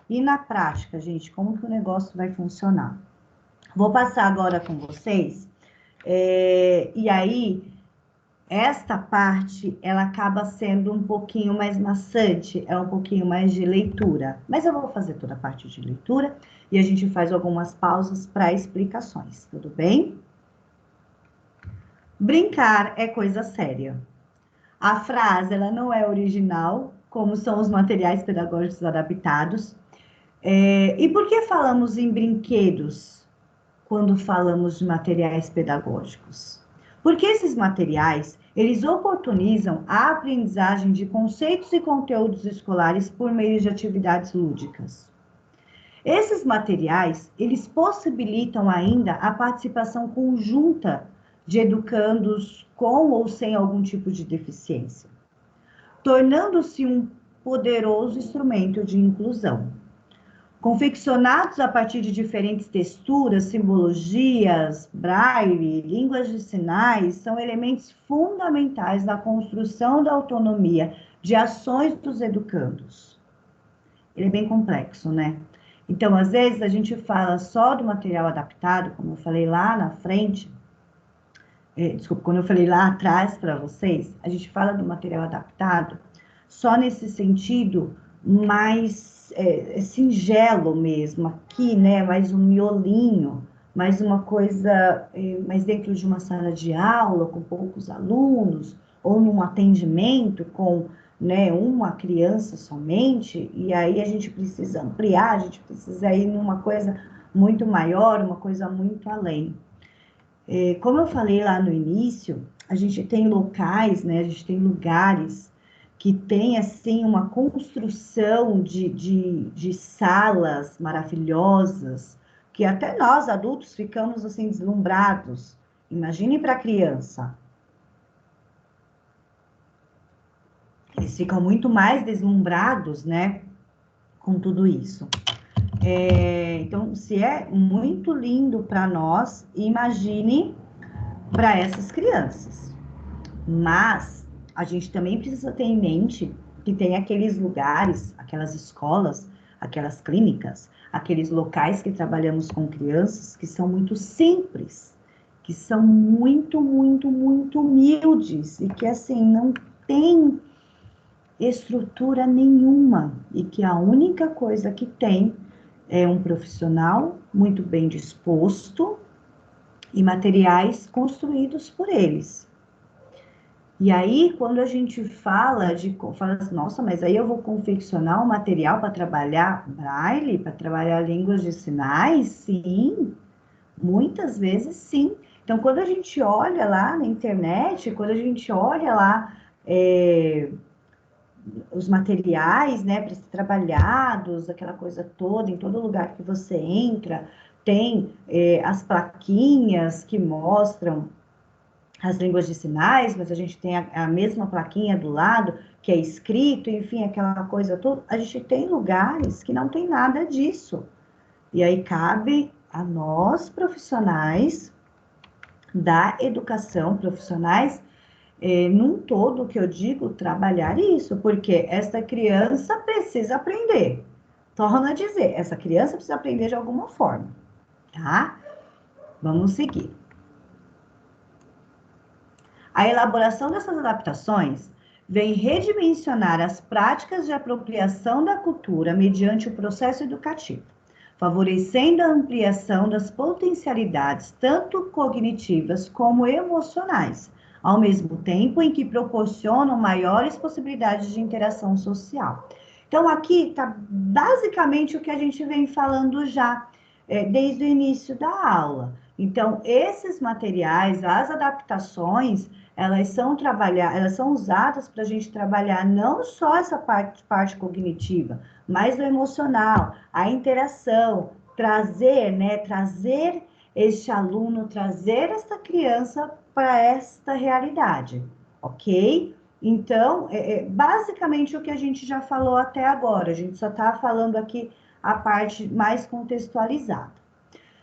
Speaker 2: E na prática, gente, como que o negócio vai funcionar? Vou passar agora com vocês. E aí, esta parte, ela acaba sendo um pouquinho mais maçante, é um pouquinho mais de leitura. Mas eu vou fazer toda a parte de leitura e a gente faz algumas pausas para explicações, tudo bem? Brincar é coisa séria. A frase, ela não é original, como são os materiais pedagógicos adaptados. E por que falamos em brinquedos quando falamos de materiais pedagógicos? Porque esses materiais, eles oportunizam a aprendizagem de conceitos e conteúdos escolares por meio de atividades lúdicas. Esses materiais, eles possibilitam ainda a participação conjunta de educandos com ou sem algum tipo de deficiência, tornando-se um poderoso instrumento de inclusão. Confeccionados a partir de diferentes texturas, simbologias, braille, línguas de sinais, são elementos fundamentais na construção da autonomia de ações dos educandos. Ele é bem complexo, né? Então, às vezes, a gente fala só do material adaptado, como eu falei lá na frente, desculpa, quando eu falei lá atrás para vocês, a gente fala do material adaptado só nesse sentido mais singelo mesmo, aqui, né? Mais um miolinho, mais uma coisa, mais dentro de uma sala de aula, com poucos alunos, ou num atendimento com, né, uma criança somente, e aí a gente precisa ampliar, a gente precisa ir numa coisa muito maior, uma coisa muito além. Como eu falei lá no início, a gente tem locais, né? A gente tem lugares que tem, assim, uma construção de salas maravilhosas, que até nós, adultos, ficamos, assim, deslumbrados. Imagine para a criança. Eles ficam muito mais deslumbrados, né? Com tudo isso. Então, se é muito lindo para nós, imagine para essas crianças. Mas a gente também precisa ter em mente que tem aqueles lugares, aquelas escolas, aquelas clínicas, aqueles locais que trabalhamos com crianças que são muito simples, que são muito, muito, muito humildes e que assim não tem estrutura nenhuma e que a única coisa que tem é um profissional muito bem disposto e materiais construídos por eles. E aí, quando a gente fala assim, nossa, mas aí eu vou confeccionar um material para trabalhar braille, para trabalhar línguas de sinais? Sim, muitas vezes sim. Então, quando a gente olha lá na internet, quando a gente olha lá os materiais, né, para ser trabalhados, aquela coisa toda, em todo lugar que você entra, tem as plaquinhas que mostram as línguas de sinais, mas a gente tem a mesma plaquinha do lado, que é escrito, enfim, aquela coisa toda. A gente tem lugares que não tem nada disso. E aí cabe a nós, profissionais da educação, profissionais, num todo que eu digo, trabalhar isso, porque essa criança precisa aprender. Torno a dizer, essa criança precisa aprender de alguma forma, tá? Vamos seguir. A elaboração dessas adaptações vem redimensionar as práticas de apropriação da cultura mediante o processo educativo, favorecendo a ampliação das potencialidades, tanto cognitivas como emocionais, ao mesmo tempo em que proporcionam maiores possibilidades de interação social. Então, aqui está basicamente o que a gente vem falando já desde o início da aula. Então, esses materiais, as adaptações, elas são usadas para a gente trabalhar não só essa parte cognitiva, mas o emocional, a interação, trazer este aluno, trazer esta criança para esta realidade, ok? Então, basicamente o que a gente já falou até agora, a gente só está falando aqui a parte mais contextualizada.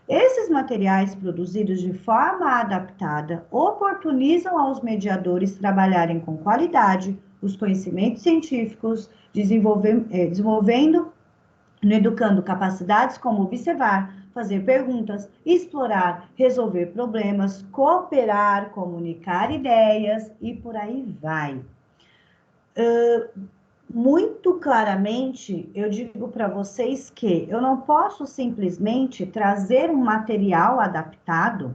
Speaker 2: Esses materiais produzidos de forma adaptada oportunizam aos mediadores trabalharem com qualidade os conhecimentos científicos, desenvolvendo, educando capacidades como observar, fazer perguntas, explorar, resolver problemas, cooperar, comunicar ideias e por aí vai. Muito claramente, eu digo para vocês que eu não posso simplesmente trazer um material adaptado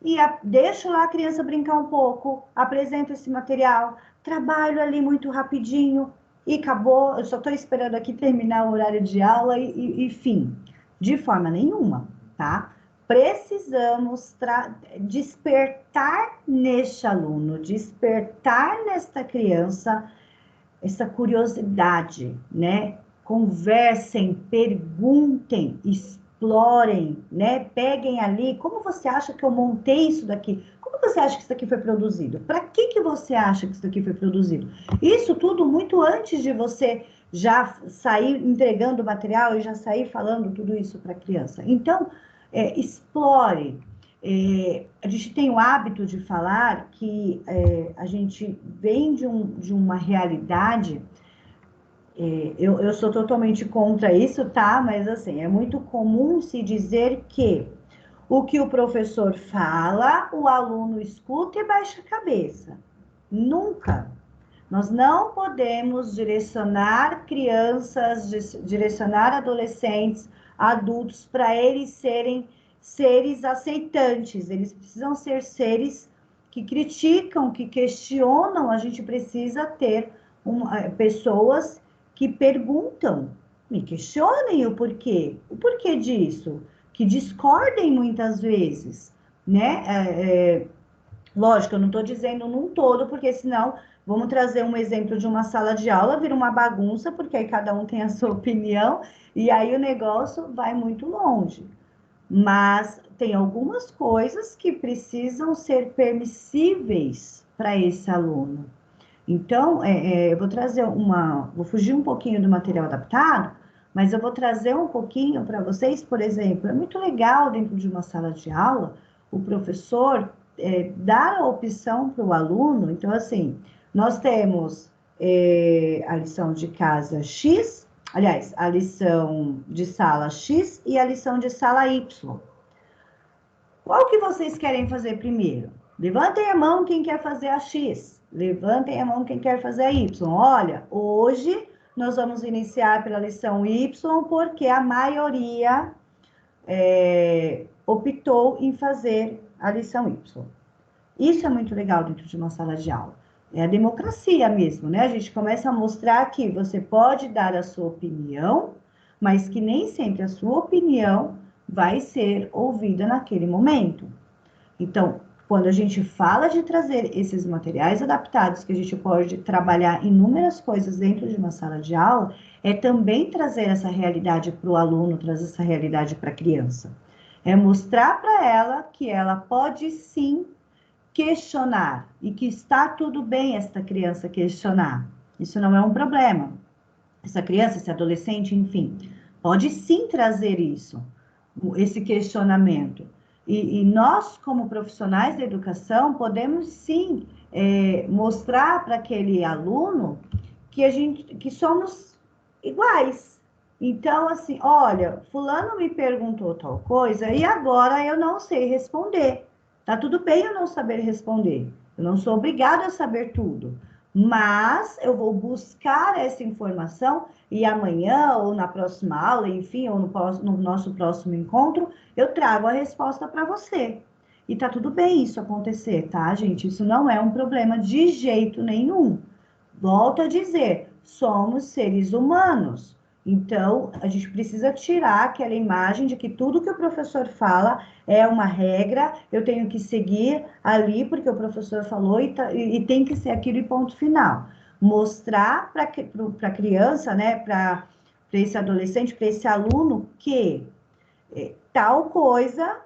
Speaker 2: e deixo lá a criança brincar um pouco, apresento esse material, trabalho ali muito rapidinho e acabou, eu só estou esperando aqui terminar o horário de aula e fim. De forma nenhuma, tá? Precisamos despertar neste aluno, despertar nesta criança essa curiosidade, né? Conversem, perguntem, explorem, né? Peguem ali, como você acha que eu montei isso daqui? Como você acha que isso daqui foi produzido? Para que você acha que isso daqui foi produzido? Isso tudo muito antes de você já sair entregando o material e já sair falando tudo isso para a criança. Então, explore. A gente tem o hábito de falar que a gente vem de uma realidade, eu sou totalmente contra isso, tá? Mas assim, é muito comum se dizer que o que o professor fala, o aluno escuta e baixa a cabeça. Nunca. Nós não podemos direcionar crianças, direcionar adolescentes, adultos, para eles serem seres aceitantes. Eles precisam ser seres que criticam, que questionam. A gente precisa ter pessoas que perguntam, me questionem o porquê disso, que discordem muitas vezes, né? Lógico, eu não estou dizendo num todo, porque senão vamos trazer um exemplo de uma sala de aula, vira uma bagunça, porque aí cada um tem a sua opinião, e aí o negócio vai muito longe. Mas tem algumas coisas que precisam ser permissíveis para esse aluno. Então, eu vou trazer vou fugir um pouquinho do material adaptado, mas eu vou trazer um pouquinho para vocês, por exemplo, é muito legal dentro de uma sala de aula, o professor dar a opção para o aluno. Então, assim, nós temos a lição de casa X, aliás, a lição de sala X e a lição de sala Y. Qual que vocês querem fazer primeiro? Levantem a mão quem quer fazer a X. Levantem a mão quem quer fazer a Y. Olha, hoje nós vamos iniciar pela lição Y, porque a maioria optou em fazer a lição Y. Isso é muito legal dentro de uma sala de aula. É a democracia mesmo, né? A gente começa a mostrar que você pode dar a sua opinião, mas que nem sempre a sua opinião vai ser ouvida naquele momento. Então, quando a gente fala de trazer esses materiais adaptados, que a gente pode trabalhar inúmeras coisas dentro de uma sala de aula, é também trazer essa realidade para o aluno, trazer essa realidade para a criança. É mostrar para ela que ela pode sim questionar e que está tudo bem esta criança questionar. Isso não é um problema. Essa criança, esse adolescente, enfim, pode sim trazer isso, esse questionamento. E nós, como profissionais da educação, podemos sim mostrar para aquele aluno que somos iguais. Então, assim, olha, fulano me perguntou tal coisa e agora eu não sei responder. Tá tudo bem eu não saber responder. Eu não sou obrigada a saber tudo, mas eu vou buscar essa informação e amanhã, ou na próxima aula, enfim, ou no nosso próximo encontro, eu trago a resposta para você. E tá tudo bem isso acontecer, tá, gente? Isso não é um problema de jeito nenhum. Volto a dizer, somos seres humanos. Então, a gente precisa tirar aquela imagem de que tudo que o professor fala é uma regra, eu tenho que seguir ali porque o professor falou e tem que ser aquilo e ponto final. Mostrar para a criança, né, para esse adolescente, para esse aluno, que tal coisa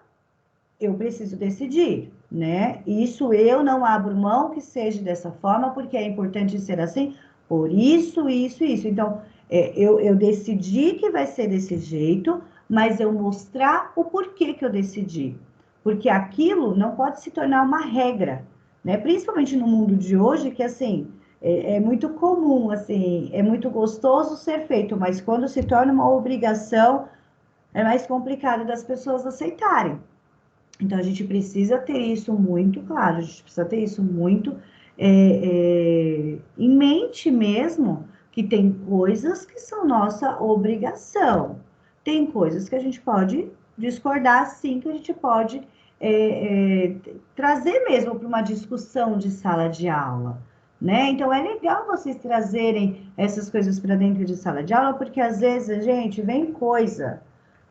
Speaker 2: eu preciso decidir, né? Isso eu não abro mão que seja dessa forma, porque é importante ser assim, por isso, isso, isso. Então, eu decidi que vai ser desse jeito, mas eu mostrar o porquê que eu decidi. Porque aquilo não pode se tornar uma regra, né? Principalmente no mundo de hoje, que assim, é muito comum, assim, é muito gostoso ser feito, mas quando se torna uma obrigação, é mais complicado das pessoas aceitarem. Então, a gente precisa ter isso muito claro, a gente precisa ter isso muito em mente mesmo, que tem coisas que são nossa obrigação, tem coisas que a gente pode discordar, sim, que a gente pode trazer mesmo para uma discussão de sala de aula. Né? Então é legal vocês trazerem essas coisas para dentro de sala de aula, porque às vezes a gente vem coisa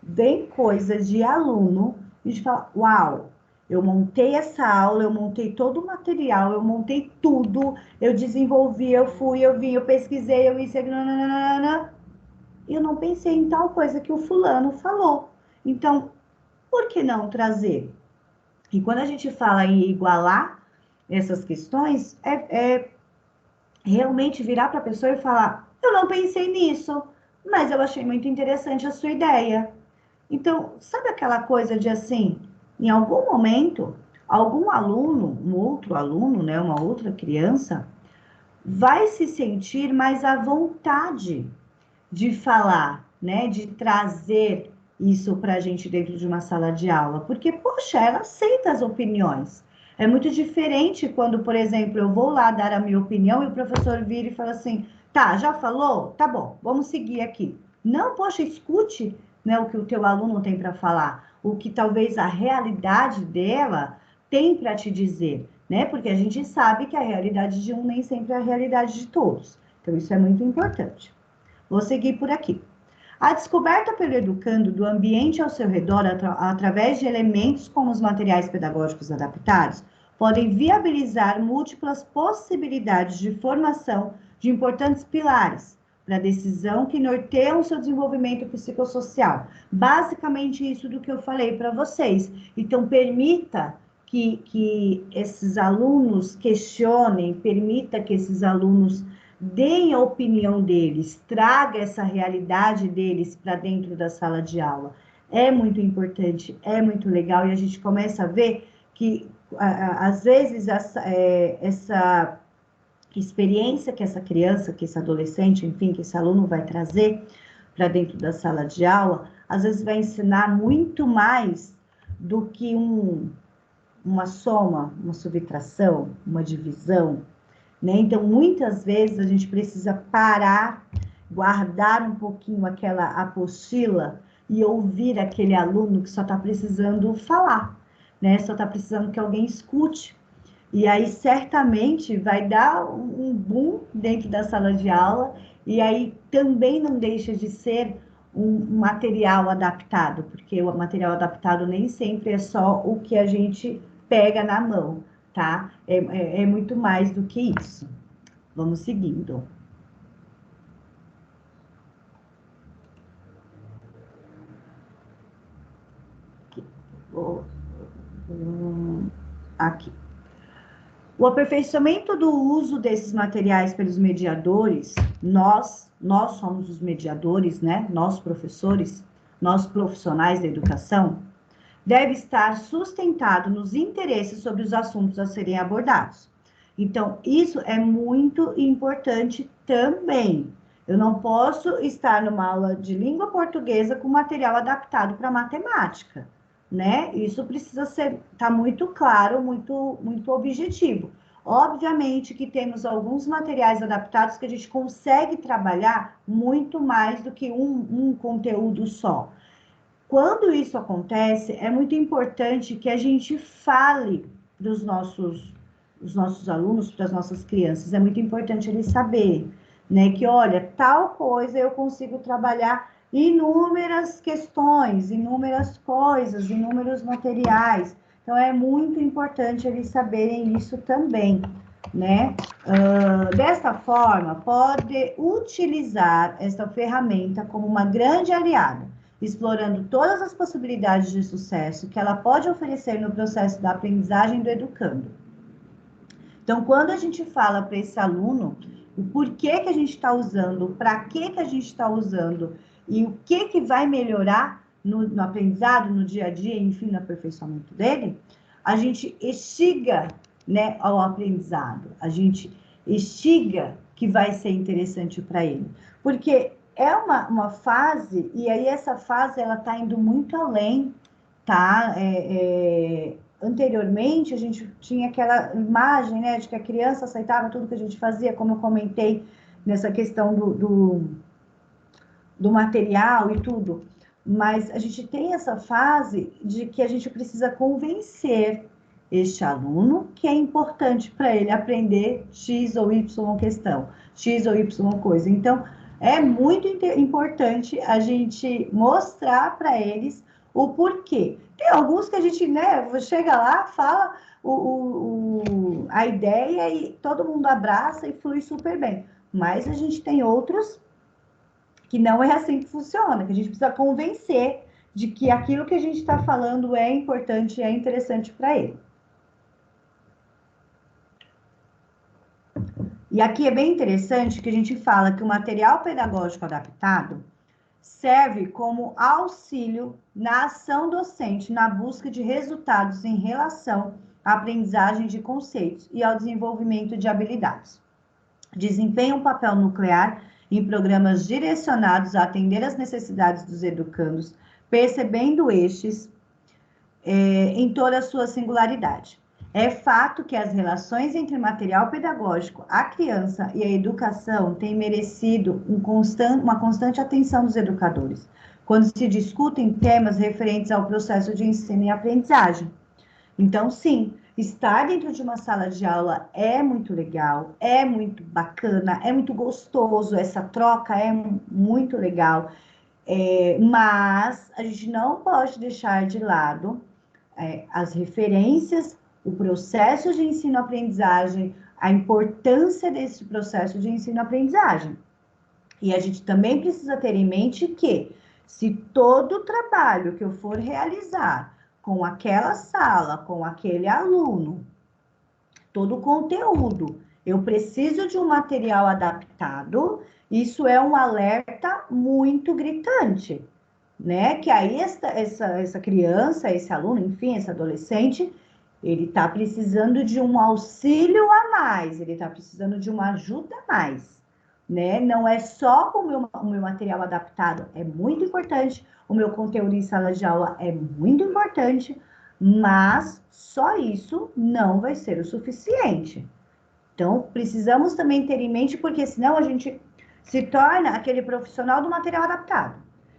Speaker 2: de aluno e a gente fala, uau, eu montei essa aula, eu montei todo o material, eu montei tudo, eu desenvolvi, eu fui, eu vim, eu pesquisei, eu isso, nananana, e eu não pensei em tal coisa que o fulano falou. Então, por que não trazer? E quando a gente fala em igualar essas questões, é realmente virar para a pessoa e falar, eu não pensei nisso, mas eu achei muito interessante a sua ideia. Então, sabe aquela coisa de assim, em algum momento, algum aluno, um outro aluno, né, uma outra criança, vai se sentir mais à vontade de falar, né, de trazer isso para a gente dentro de uma sala de aula, porque, poxa, ela aceita as opiniões. É muito diferente quando, por exemplo, eu vou lá dar a minha opinião e o professor vira e fala assim: tá, já falou? Tá bom, vamos seguir aqui. Não, poxa, escute, né, o que o teu aluno tem para falar, o que talvez a realidade dela tem para te dizer, né? Porque a gente sabe que a realidade de um nem sempre é a realidade de todos. Então, isso é muito importante. Vou seguir por aqui. A descoberta pelo educando do ambiente ao seu redor através de elementos como os materiais pedagógicos adaptados podem viabilizar múltiplas possibilidades de formação de importantes pilares para a decisão que norteiam o seu desenvolvimento psicossocial. Basicamente isso do que eu falei para vocês. Então, permita que esses alunos questionem, permita que esses alunos deem a opinião deles, traga essa realidade deles para dentro da sala de aula. É muito importante, é muito legal, e a gente começa a ver que, às vezes, essa experiência que essa criança, que esse adolescente, enfim, que esse aluno vai trazer para dentro da sala de aula, às vezes vai ensinar muito mais do que uma soma, uma subtração, uma divisão, né? Então, muitas vezes a gente precisa parar, guardar um pouquinho aquela apostila e ouvir aquele aluno que só está precisando falar, né? Só está precisando que alguém escute. E aí, certamente, vai dar um boom dentro da sala de aula, e aí também não deixa de ser um material adaptado, porque o material adaptado nem sempre é só o que a gente pega na mão, tá? É muito mais do que isso. Vamos seguindo. Aqui. O aperfeiçoamento do uso desses materiais pelos mediadores, nós somos os mediadores, né? Nós professores, nós profissionais da educação, deve estar sustentado nos interesses sobre os assuntos a serem abordados. Então, isso é muito importante também. Eu não posso estar numa aula de língua portuguesa com material adaptado para matemática, né? Isso precisa ser, tá muito claro, muito objetivo. Obviamente que temos alguns materiais adaptados que a gente consegue trabalhar muito mais do que um conteúdo só. Quando isso acontece, é muito importante que a gente fale dos nossos alunos, para as nossas crianças. É muito importante eles saberem, né, que olha, tal coisa eu consigo trabalhar inúmeras questões, inúmeras coisas, inúmeros materiais. Então, é muito importante eles saberem isso também, né? Desta forma, pode utilizar esta ferramenta como uma grande aliada, explorando todas as possibilidades de sucesso que ela pode oferecer no processo da aprendizagem do educando. Então, quando a gente fala para esse aluno o porquê que a gente está usando, para que a gente está usando e o que vai melhorar no aprendizado, no dia a dia, enfim, no aperfeiçoamento dele, a gente instiga, né, ao aprendizado, a gente instiga que vai ser interessante para ele. Porque é uma fase, e aí essa fase ela está indo muito além, tá? Anteriormente, a gente tinha aquela imagem, né, de que a criança aceitava tudo que a gente fazia, como eu comentei nessa questão do material e tudo. Mas a gente tem essa fase de que a gente precisa convencer este aluno que é importante para ele aprender X ou Y questão, X ou Y coisa. Então, é muito importante a gente mostrar para eles o porquê. Tem alguns que a gente, né, chega lá, fala a ideia e todo mundo abraça e flui super bem. Mas a gente tem outros que não é assim que funciona, que a gente precisa convencer de que aquilo que a gente está falando é importante e é interessante para ele. E aqui é bem interessante que a gente fala que o material pedagógico adaptado serve como auxílio na ação docente, na busca de resultados em relação à aprendizagem de conceitos e ao desenvolvimento de habilidades. Desempenha um papel nuclear em programas direcionados a atender às necessidades dos educandos, percebendo estes em toda a sua singularidade. É fato que as relações entre material pedagógico, a criança e a educação têm merecido uma constante atenção dos educadores, quando se discutem temas referentes ao processo de ensino e aprendizagem. Então, sim, estar dentro de uma sala de aula é muito legal, é muito bacana, é muito gostoso, essa troca é muito legal, mas a gente não pode deixar de lado as referências, o processo de ensino-aprendizagem, a importância desse processo de ensino-aprendizagem. E a gente também precisa ter em mente que, se todo o trabalho que eu for realizar com aquela sala, com aquele aluno, todo o conteúdo, eu preciso de um material adaptado, isso é um alerta muito gritante, né? Que aí essa criança, esse aluno, enfim, esse adolescente, ele está precisando de um auxílio a mais, ele está precisando de uma ajuda a mais, né? Não é só o meu material adaptado, é muito importante, o meu conteúdo em sala de aula é muito importante, mas só isso não vai ser o suficiente. Então, precisamos também ter em mente, porque senão a gente se torna aquele profissional do material adaptado.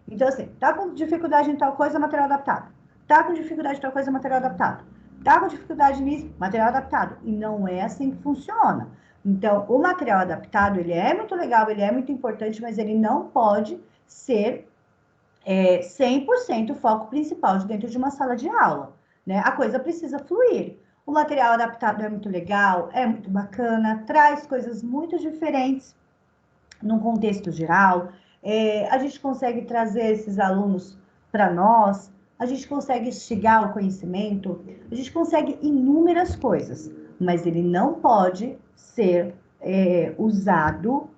Speaker 2: Então, assim, tá com dificuldade em tal coisa, material adaptado. Tá com dificuldade em tal coisa, material adaptado. Tá com dificuldade nisso, material adaptado. E não é assim que funciona. Então, o material adaptado, ele é muito legal, ele é muito importante, mas ele não pode ser 100% o foco principal de dentro de uma sala de aula, né? A coisa precisa fluir. O material adaptado é muito legal, é muito bacana, traz coisas muito diferentes num contexto geral. A gente consegue trazer esses alunos para nós, a gente consegue instigar o conhecimento, a gente consegue inúmeras coisas, mas ele não pode ser usado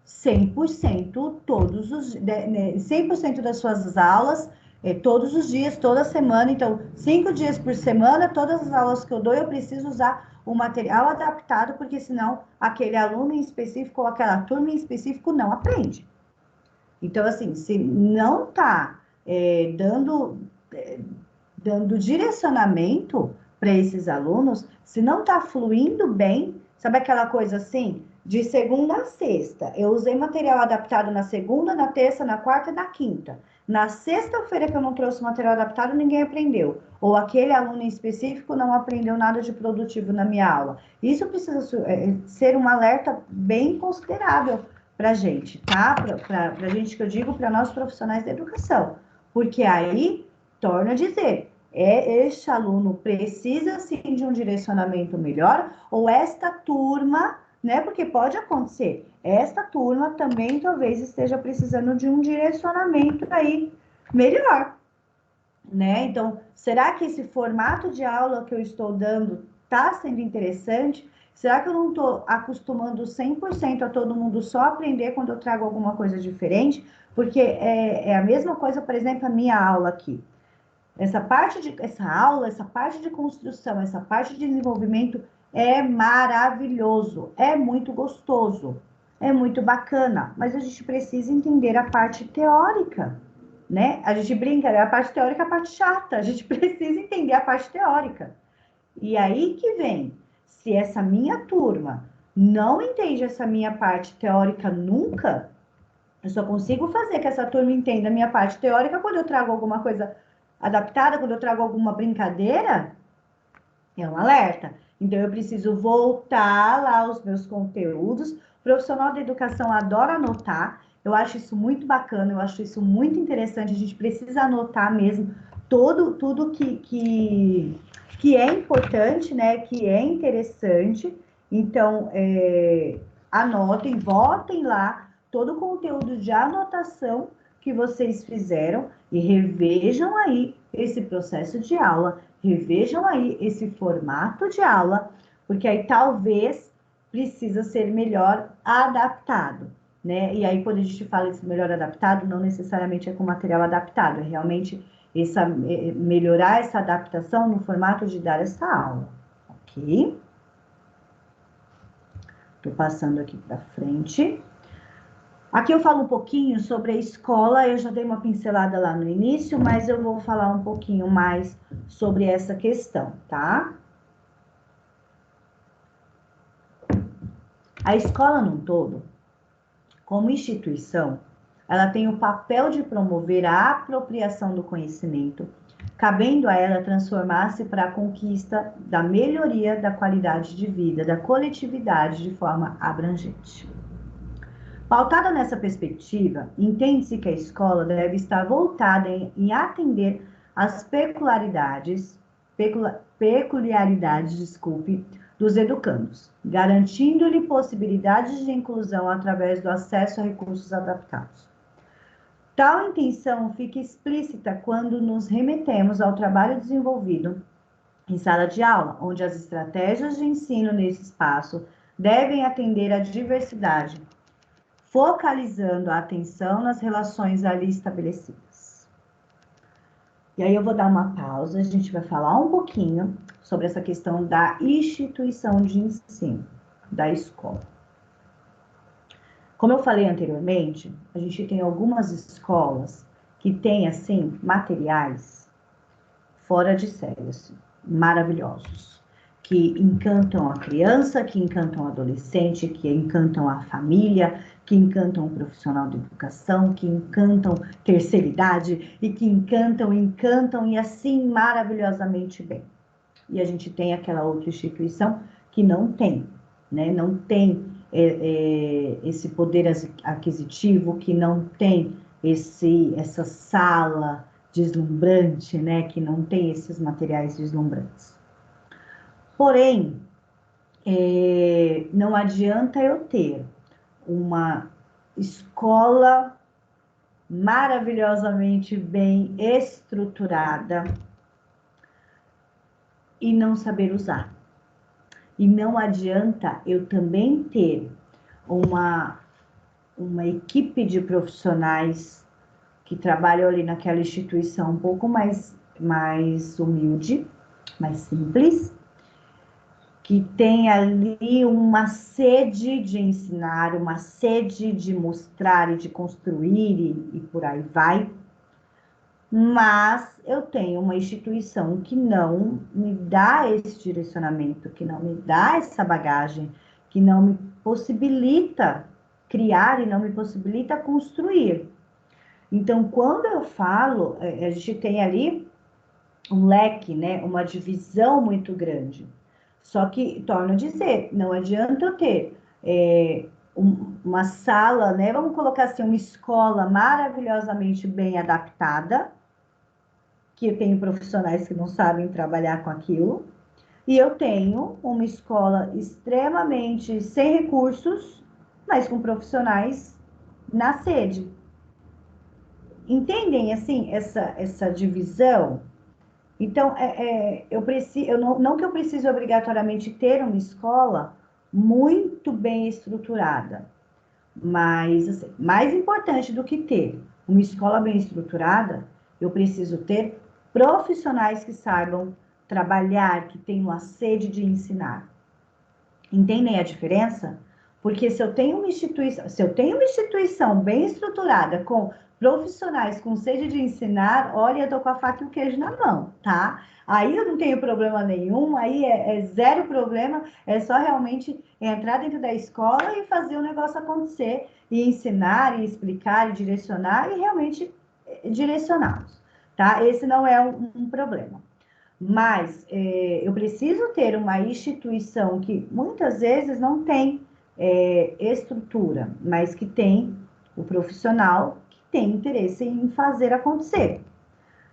Speaker 2: 100% todos os 100% das suas aulas, todos os dias, toda semana. Então, 5 dias por semana, todas as aulas que eu dou, eu preciso usar o material adaptado, porque senão aquele aluno em específico ou aquela turma em específico não aprende. Então, assim, se não está dando direcionamento para esses alunos, se não está fluindo bem, Sabe aquela coisa assim? De segunda a sexta. Eu usei material adaptado na segunda, na terça, na quarta e na quinta. Na sexta-feira que eu não trouxe material adaptado, ninguém aprendeu. Ou aquele aluno em específico não aprendeu nada de produtivo na minha aula. Isso precisa ser um alerta bem considerável para a gente, tá? Para a gente, que eu digo, para nós profissionais da educação. Porque aí, torno a dizer, este aluno precisa sim de um direcionamento melhor, ou esta turma, né? Porque pode acontecer, esta turma também talvez esteja precisando de um direcionamento aí melhor, né? Então, será que esse formato de aula que eu estou dando está sendo interessante? Será que eu não estou acostumando 100% a todo mundo só aprender quando eu trago alguma coisa diferente? Porque é a mesma coisa, por exemplo, a minha aula aqui. Essa aula, essa parte de construção, essa parte de desenvolvimento é maravilhoso, é muito gostoso, é muito bacana, mas a gente precisa entender a parte teórica, né? A gente brinca, a parte teórica é a parte chata, a gente precisa entender a parte teórica. E aí que vem, se essa minha turma não entende essa minha parte teórica nunca, eu só consigo fazer que essa turma entenda a minha parte teórica quando eu trago alguma coisa adaptada, quando eu trago alguma brincadeira, é um alerta. Então, eu preciso voltar lá aos meus conteúdos. O profissional da educação adora anotar. Eu acho isso muito bacana, eu acho isso muito interessante. A gente precisa anotar mesmo tudo que é importante, né? Que é interessante. Então, anotem, votem lá todo o conteúdo de anotação que vocês fizeram e revejam aí esse processo de aula, revejam aí esse formato de aula, porque aí talvez precisa ser melhor adaptado, né? E aí, quando a gente fala esse melhor adaptado, não necessariamente é com material adaptado, é realmente melhorar essa adaptação no formato de dar essa aula, ok? Estou passando aqui para frente. Aqui eu falo um pouquinho sobre a escola, eu já dei uma pincelada lá no início, mas eu vou falar um pouquinho mais sobre essa questão, tá? A escola num todo, como instituição, ela tem o papel de promover a apropriação do conhecimento, cabendo a ela transformar-se para a conquista da melhoria da qualidade de vida da coletividade de forma abrangente. Pautada nessa perspectiva, entende-se que a escola deve estar voltada em atender às peculiaridades, desculpe, dos educandos, garantindo-lhe possibilidades de inclusão através do acesso a recursos adaptados. Tal intenção fica explícita quando nos remetemos ao trabalho desenvolvido em sala de aula, onde as estratégias de ensino nesse espaço devem atender à diversidade, focalizando a atenção nas relações ali estabelecidas. E aí eu vou dar uma pausa, a gente vai falar um pouquinho sobre essa questão da instituição de ensino, da escola. Como eu falei anteriormente, a gente tem algumas escolas que têm, assim, materiais fora de série, assim, maravilhosos, que encantam a criança, que encantam o adolescente, que encantam a família, que encantam o profissional de educação, que encantam terceira idade e que encantam e assim maravilhosamente bem. E a gente tem aquela outra instituição que não tem, né? Não tem esse poder aquisitivo, que não tem essa sala deslumbrante, né? Que não tem esses materiais deslumbrantes. Porém, não adianta eu ter uma escola maravilhosamente bem estruturada e não saber usar. E não adianta eu também ter uma equipe de profissionais que trabalham ali naquela instituição um pouco mais humilde, mais simples, que tem ali uma sede de ensinar, uma sede de mostrar e de construir e por aí vai. Mas eu tenho uma instituição que não me dá esse direcionamento, que não me dá essa bagagem, que não me possibilita criar e não me possibilita construir. Então, quando eu falo, a gente tem ali um leque, né, uma divisão muito grande. Só que, torno a dizer, não adianta eu ter uma sala, né, vamos colocar assim, uma escola maravilhosamente bem adaptada, que eu tenho profissionais que não sabem trabalhar com aquilo, e eu tenho uma escola extremamente sem recursos, mas com profissionais na sede. Entendem, assim, essa divisão? Então, eu preciso, não que eu precise obrigatoriamente ter uma escola muito bem estruturada, mas assim, mais importante do que ter uma escola bem estruturada, eu preciso ter profissionais que saibam trabalhar, que tenham a sede de ensinar. Entendem a diferença? Porque se eu tenho uma instituição bem estruturada, com profissionais com sede de ensinar, olha, eu tô com a faca e o queijo na mão, tá? Aí eu não tenho problema nenhum, aí é zero problema, é só realmente entrar dentro da escola e fazer o negócio acontecer, e ensinar, e explicar, e direcionar, e realmente direcioná-los, tá? Esse não é um problema. Mas eu preciso ter uma instituição que muitas vezes não tem estrutura, mas que tem o profissional que tem interesse em fazer acontecer.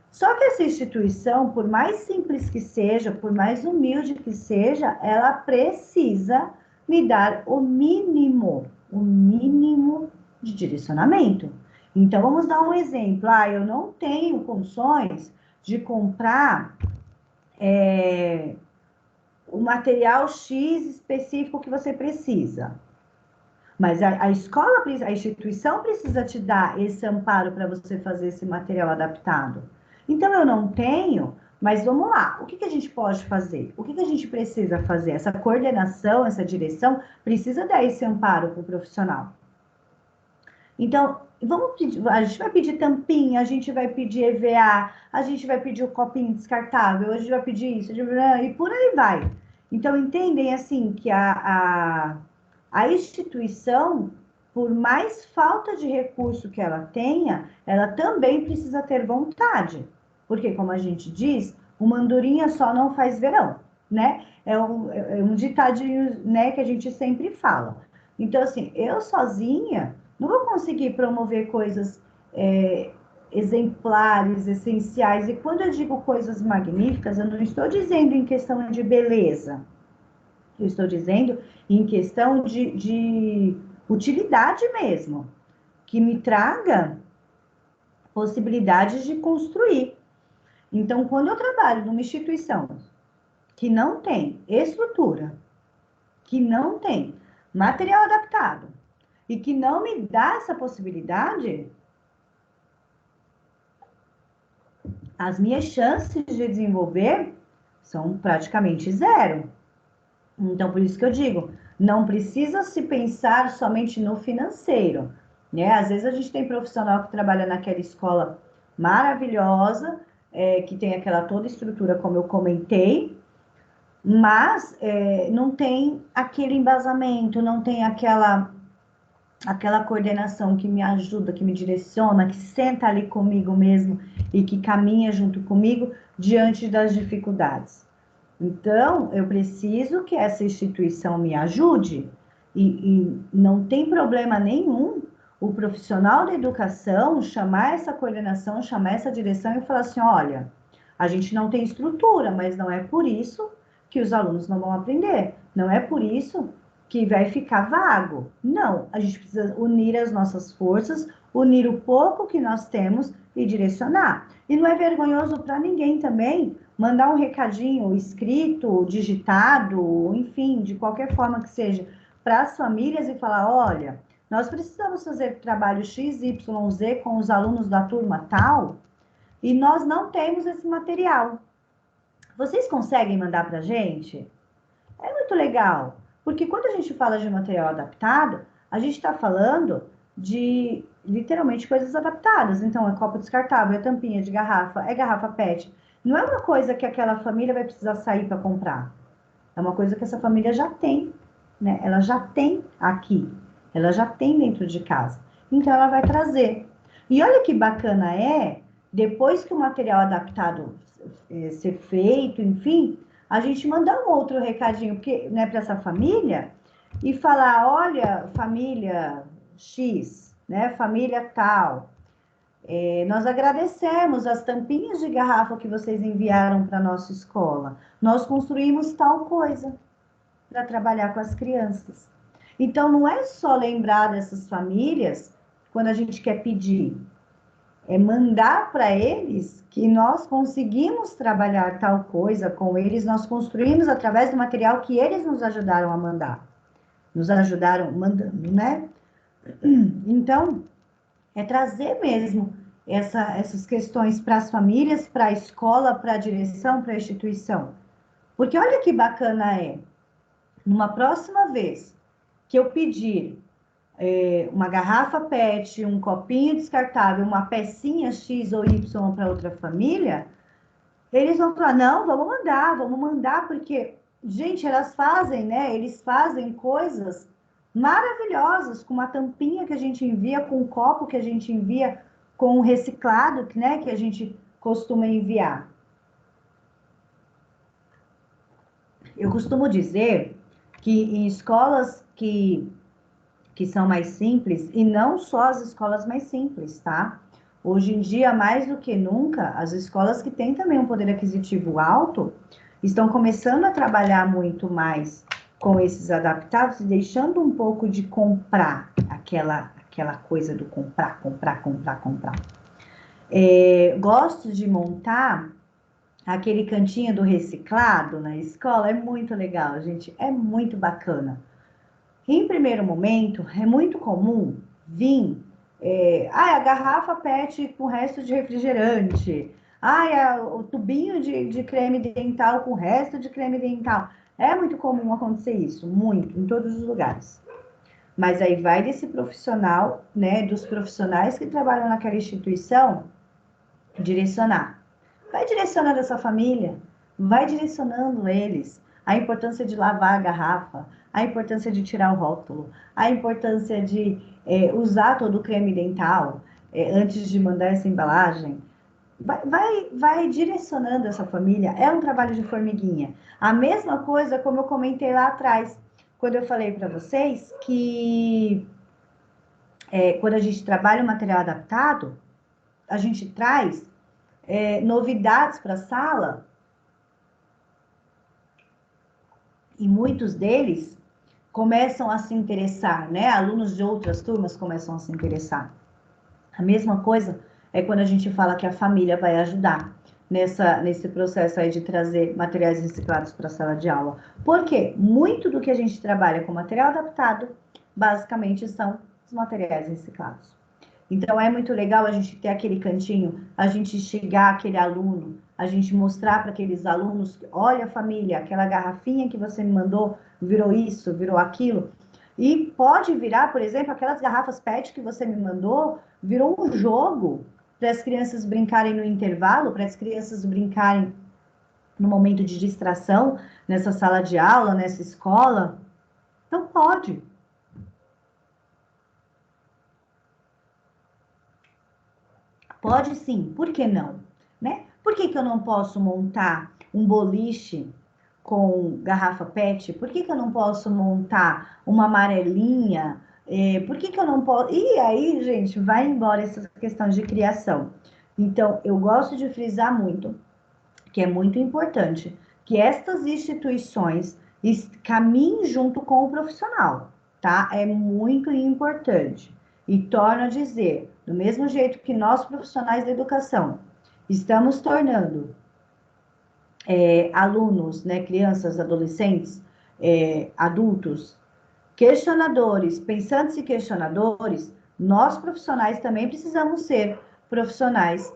Speaker 2: Só que essa instituição, por mais simples que seja, por mais humilde que seja, ela precisa me dar o mínimo de direcionamento. Então, vamos dar um exemplo. Ah, eu não tenho condições de comprar o material X específico que você precisa. Mas a escola, a instituição precisa te dar esse amparo para você fazer esse material adaptado. Então, eu não tenho, mas vamos lá. O que a gente pode fazer? O que a gente precisa fazer? Essa coordenação, essa direção, precisa dar esse amparo para o profissional. Então, vamos pedir, a gente vai pedir tampinha, a gente vai pedir EVA, a gente vai pedir o copinho descartável, a gente vai pedir isso, e por aí vai. Então, entendem assim que a instituição, por mais falta de recurso que ela tenha, ela também precisa ter vontade. Porque, como a gente diz, uma andorinha só não faz verão, né? É um ditadinho, né, que a gente sempre fala. Então, assim, eu sozinha não vou conseguir promover coisas exemplares, essenciais. E quando eu digo coisas magníficas, eu não estou dizendo em questão de beleza. Eu estou dizendo em questão de utilidade mesmo, que me traga possibilidades de construir. Então, quando eu trabalho numa instituição que não tem estrutura, que não tem material adaptado e que não me dá essa possibilidade, as minhas chances de desenvolver são praticamente zero. Então, por isso que eu digo, não precisa se pensar somente no financeiro, né? Às vezes a gente tem profissional que trabalha naquela escola maravilhosa, que tem aquela toda estrutura, como eu comentei, mas não tem aquele embasamento, não tem aquela coordenação que me ajuda, que me direciona, que senta ali comigo mesmo e que caminha junto comigo diante das dificuldades. Então, eu preciso que essa instituição me ajude e não tem problema nenhum o profissional da educação chamar essa coordenação, chamar essa direção e falar assim, olha, a gente não tem estrutura, mas não é por isso que os alunos não vão aprender, não é por isso que vai ficar vago. Não, a gente precisa unir as nossas forças, unir o pouco que nós temos e direcionar. E não é vergonhoso para ninguém também mandar um recadinho escrito, digitado, enfim, de qualquer forma que seja, para as famílias e falar: olha, nós precisamos fazer trabalho X, Y, Z com os alunos da turma tal e nós não temos esse material. Vocês conseguem mandar para a gente? É muito legal, porque quando a gente fala de material adaptado, a gente está falando de literalmente coisas adaptadas. Então, é copo descartável, é tampinha de garrafa, é garrafa PET. Não é uma coisa que aquela família vai precisar sair para comprar. É uma coisa que essa família já tem. né? Ela já tem aqui, ela já tem dentro de casa. Então, ela vai trazer. E olha que bacana depois que o material adaptado ser feito, enfim, a gente mandar um outro recadinho, porque, né, para essa família, e falar, olha, família X, né, família tal, nós agradecemos as tampinhas de garrafa que vocês enviaram para a nossa escola. Nós construímos tal coisa para trabalhar com as crianças. Então, não é só lembrar dessas famílias quando a gente quer pedir, é mandar para eles que nós conseguimos trabalhar tal coisa com eles, nós construímos através do material que eles nos ajudaram a mandar, nos ajudaram mandando, né? Então, é trazer mesmo essas questões para as famílias, para a escola, para a direção, para a instituição. Porque olha que bacana numa próxima vez que eu pedir uma garrafa PET, um copinho descartável, uma pecinha X ou Y para outra família, eles vão falar, não, vamos mandar, porque, gente, elas fazem, né? Eles fazem coisas maravilhosas com uma tampinha que a gente envia, com um copo que a gente envia, com um reciclado, né, que a gente costuma enviar. Eu costumo dizer que em escolas que são mais simples, e não só as escolas mais simples, tá? Hoje em dia, mais do que nunca, as escolas que têm também um poder aquisitivo alto estão começando a trabalhar muito mais com esses adaptados e deixando um pouco de comprar, aquela coisa do comprar, comprar, comprar, comprar. Gosto de montar aquele cantinho do reciclado na escola, é muito legal, gente, é muito bacana. Em primeiro momento, é muito comum vir a garrafa PET com resto de refrigerante, o tubinho de creme dental com resto de creme dental. É muito comum acontecer isso, muito, em todos os lugares. Mas aí vai desse profissional, né, dos profissionais que trabalham naquela instituição, direcionar. Vai direcionando essa família, vai direcionando eles. A importância de lavar a garrafa, a importância de tirar o rótulo, a importância de usar todo o creme dental antes de mandar essa embalagem. Vai direcionando essa família. É um trabalho de formiguinha. A mesma coisa como eu comentei lá atrás, quando eu falei para vocês que quando a gente trabalha o material adaptado, a gente traz novidades para a sala, e muitos deles começam a se interessar, né? Alunos de outras turmas começam a se interessar. A mesma coisa é quando a gente fala que a família vai ajudar nesse processo aí de trazer materiais reciclados para a sala de aula. Porque muito do que a gente trabalha com material adaptado, basicamente são os materiais reciclados. Então, é muito legal a gente ter aquele cantinho, a gente chegar aquele aluno, a gente mostrar para aqueles alunos, olha, família, aquela garrafinha que você me mandou virou isso, virou aquilo. E pode virar, por exemplo, aquelas garrafas PET que você me mandou, virou um jogo para as crianças brincarem no intervalo, para as crianças brincarem no momento de distração, nessa sala de aula, nessa escola. Então, pode. Pode sim, por que não? Né? Por que que eu não posso montar um boliche com garrafa PET? Por que que eu não posso montar uma amarelinha? Por que que eu não posso... E aí, gente, vai embora essa questão de criação. Então, eu gosto de frisar muito, que é muito importante, que estas instituições caminhem junto com o profissional, tá? É muito importante. E torno a dizer, do mesmo jeito que nós, profissionais da educação, estamos tornando alunos, né, crianças, adolescentes, adultos, questionadores, pensantes e questionadores, nós, profissionais, também precisamos ser profissionais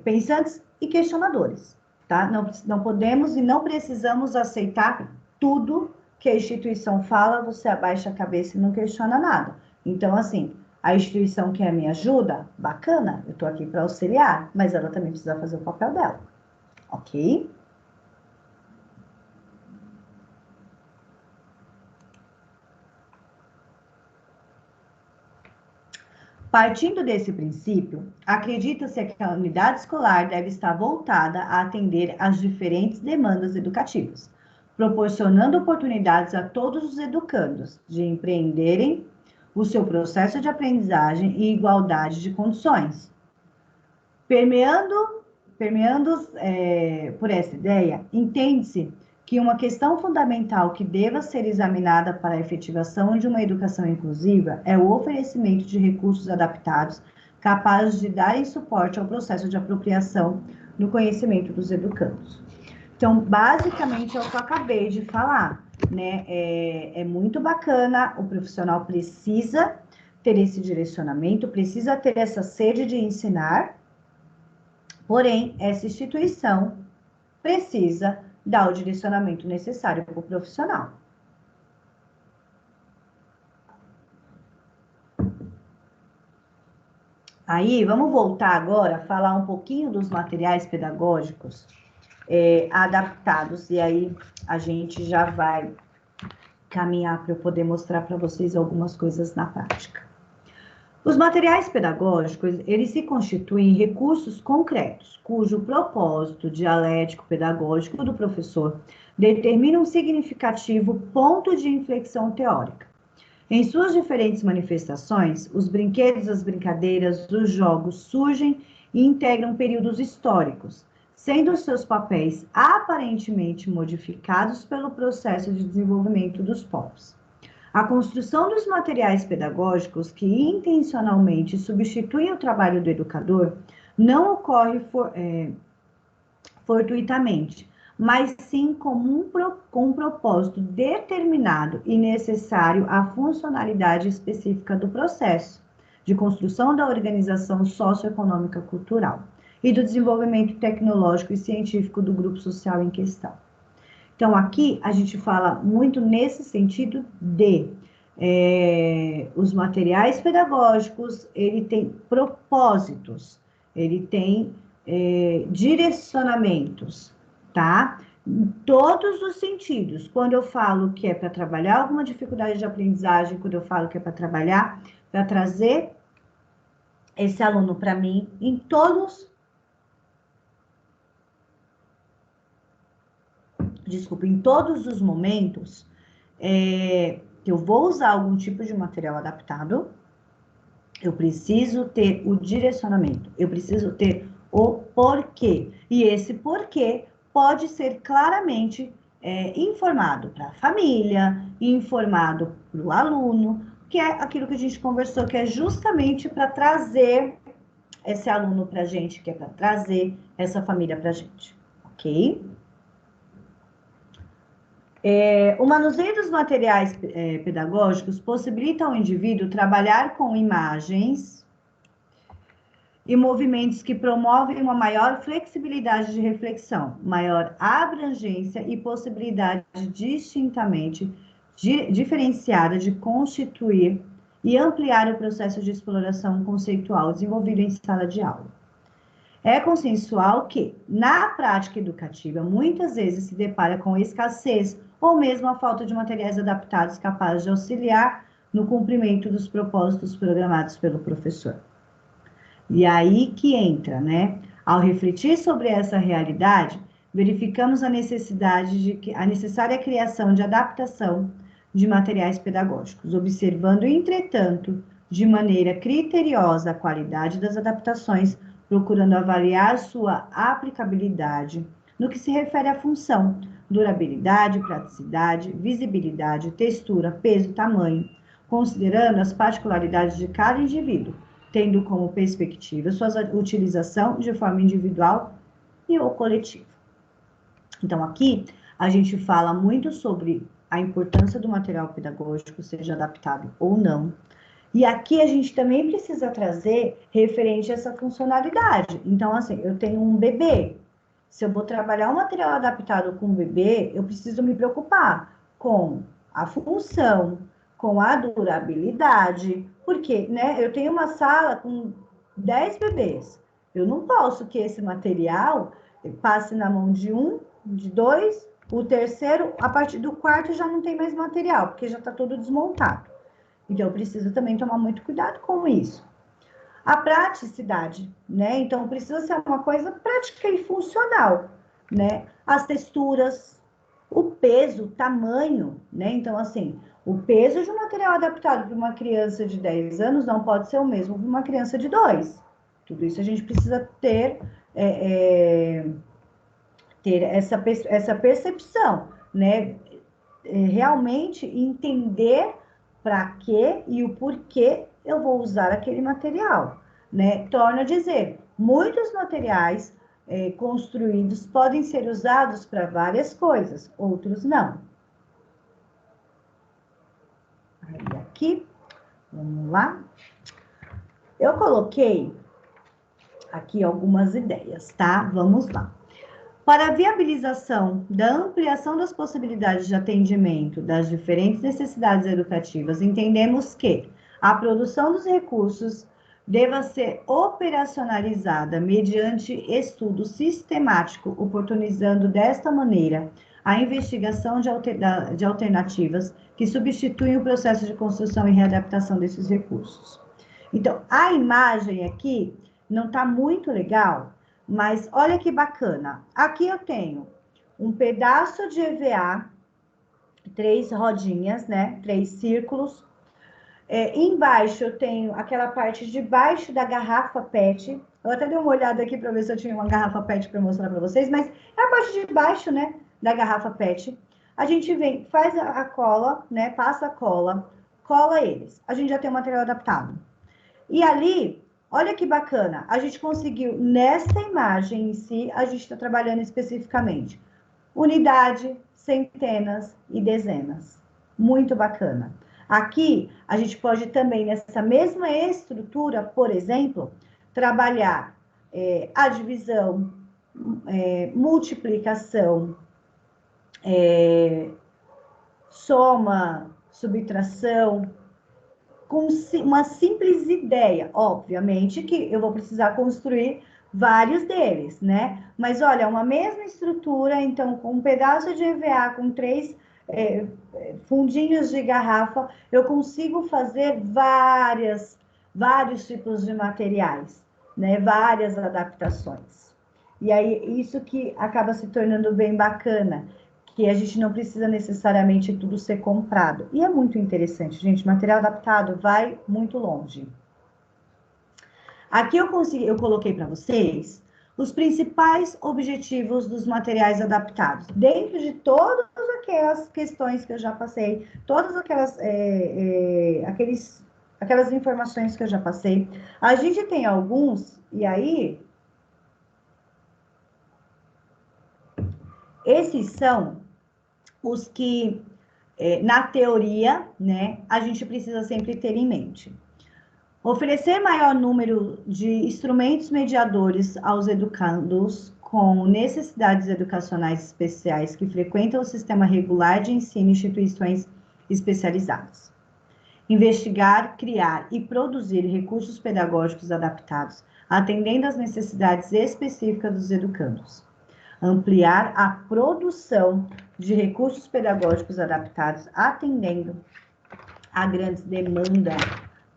Speaker 2: pensantes e questionadores, tá? Não podemos e não precisamos aceitar tudo que a instituição fala, você abaixa a cabeça e não questiona nada. Então, assim, a instituição quer me ajuda? Bacana, eu estou aqui para auxiliar, mas ela também precisa fazer o papel dela, ok? Partindo desse princípio, acredita-se que a unidade escolar deve estar voltada a atender às diferentes demandas educativas, proporcionando oportunidades a todos os educandos de empreenderem o seu processo de aprendizagem em igualdade de condições. Permeando por essa ideia, entende-se que uma questão fundamental que deva ser examinada para a efetivação de uma educação inclusiva é o oferecimento de recursos adaptados capazes de darem suporte ao processo de apropriação do conhecimento dos educandos. Então, basicamente, é o que eu acabei de falar, né? É muito bacana, o profissional precisa ter esse direcionamento, precisa ter essa sede de ensinar, porém, essa instituição precisa dar o direcionamento necessário para o profissional. Aí, vamos voltar agora a falar um pouquinho dos materiais pedagógicos adaptados, e aí a gente já vai caminhar para eu poder mostrar para vocês algumas coisas na prática. Os materiais pedagógicos, eles se constituem em recursos concretos, cujo propósito dialético-pedagógico do professor determina um significativo ponto de inflexão teórica. Em suas diferentes manifestações, os brinquedos, as brincadeiras, os jogos surgem e integram períodos históricos, sendo seus papéis aparentemente modificados pelo processo de desenvolvimento dos povos. A construção dos materiais pedagógicos que intencionalmente substituem o trabalho do educador não ocorre fortuitamente, mas sim como com um propósito determinado e necessário à funcionalidade específica do processo de construção da organização socioeconômica cultural e do desenvolvimento tecnológico e científico do grupo social em questão. Então, aqui a gente fala muito nesse sentido de os materiais pedagógicos, ele tem propósitos, ele tem direcionamentos, tá? Em todos os sentidos. Quando eu falo que é para trabalhar alguma dificuldade de aprendizagem, quando eu falo que é para trabalhar, para trazer esse aluno para mim, em todos os momentos, eu vou usar algum tipo de material adaptado, eu preciso ter o direcionamento, eu preciso ter o porquê. E esse porquê pode ser claramente informado para a família, informado para o aluno, que é aquilo que a gente conversou, que é justamente para trazer esse aluno para a gente, que é para trazer essa família para a gente, ok? O manuseio dos materiais pedagógicos possibilita ao indivíduo trabalhar com imagens e movimentos que promovem uma maior flexibilidade de reflexão, maior abrangência e possibilidade distintamente diferenciada de constituir e ampliar o processo de exploração conceitual desenvolvido em sala de aula. É consensual que, na prática educativa, muitas vezes se depara com escassez ou mesmo a falta de materiais adaptados capazes de auxiliar no cumprimento dos propósitos programados pelo professor. E aí que entra, né? Ao refletir sobre essa realidade, verificamos a necessária criação de adaptação de materiais pedagógicos, observando, entretanto, de maneira criteriosa a qualidade das adaptações, procurando avaliar sua aplicabilidade no que se refere à função, durabilidade, praticidade, visibilidade, textura, peso, tamanho, considerando as particularidades de cada indivíduo, tendo como perspectiva sua utilização de forma individual e ou coletiva. Então, aqui a gente fala muito sobre a importância do material pedagógico, seja adaptado ou não. E aqui a gente também precisa trazer referente a essa funcionalidade. Então, assim, eu tenho um bebê. Se eu vou trabalhar um material adaptado com o bebê, eu preciso me preocupar com a função, com a durabilidade, porque, né, eu tenho uma sala com 10 bebês. Eu não posso que esse material passe na mão de um, de dois, o terceiro, a partir do quarto já não tem mais material, porque já está todo desmontado. Então, eu preciso também tomar muito cuidado com isso. A praticidade, né? Então, precisa ser uma coisa prática e funcional, né? As texturas, o peso, o tamanho, né? Então, assim, o peso de um material adaptado para uma criança de 10 anos não pode ser o mesmo para uma criança de 2. Tudo isso a gente precisa ter essa percepção, né? Realmente entender para quê e o porquê eu vou usar aquele material, né? Torno a dizer, muitos materiais construídos podem ser usados para várias coisas, outros não. Aí aqui, vamos lá. Eu coloquei aqui algumas ideias, tá? Vamos lá. Para a viabilização da ampliação das possibilidades de atendimento das diferentes necessidades educativas, entendemos que a produção dos recursos deva ser operacionalizada mediante estudo sistemático, oportunizando desta maneira a investigação de alternativas que substituem o processo de construção e readaptação desses recursos. Então, a imagem aqui não está muito legal, mas olha que bacana. Aqui eu tenho um pedaço de EVA, 3 rodinhas, né? 3 círculos. Embaixo eu tenho aquela parte de baixo da garrafa PET. Eu até dei uma olhada aqui para ver se eu tinha uma garrafa PET para mostrar para vocês, mas é a parte de baixo, né? Da garrafa PET. A gente vem, faz a cola, né? Passa a cola, cola eles. A gente já tem o material adaptado. E ali, olha que bacana, a gente conseguiu, nessa imagem em si, a gente está trabalhando especificamente unidade, centenas e dezenas. Muito bacana. Aqui, a gente pode também, nessa mesma estrutura, por exemplo, trabalhar a divisão, multiplicação, soma, subtração, com uma simples ideia. Obviamente que eu vou precisar construir vários deles, né? Mas olha, uma mesma estrutura, então, com um pedaço de EVA, com 3 fundinhos de garrafa, eu consigo fazer vários tipos de materiais, né? Várias adaptações. E aí, isso que acaba se tornando bem bacana, que a gente não precisa necessariamente tudo ser comprado. E é muito interessante, gente, material adaptado vai muito longe. Aqui eu coloquei para vocês os principais objetivos dos materiais adaptados, dentro de todas aquelas questões que eu já passei, todas aquelas informações que eu já passei. A gente tem alguns, e aí, esses são os que, na teoria, né, a gente precisa sempre ter em mente. Oferecer maior número de instrumentos mediadores aos educandos com necessidades educacionais especiais que frequentam o sistema regular de ensino e instituições especializadas. Investigar, criar e produzir recursos pedagógicos adaptados, atendendo às necessidades específicas dos educandos. Ampliar a produção de recursos pedagógicos adaptados, atendendo a grandes demandas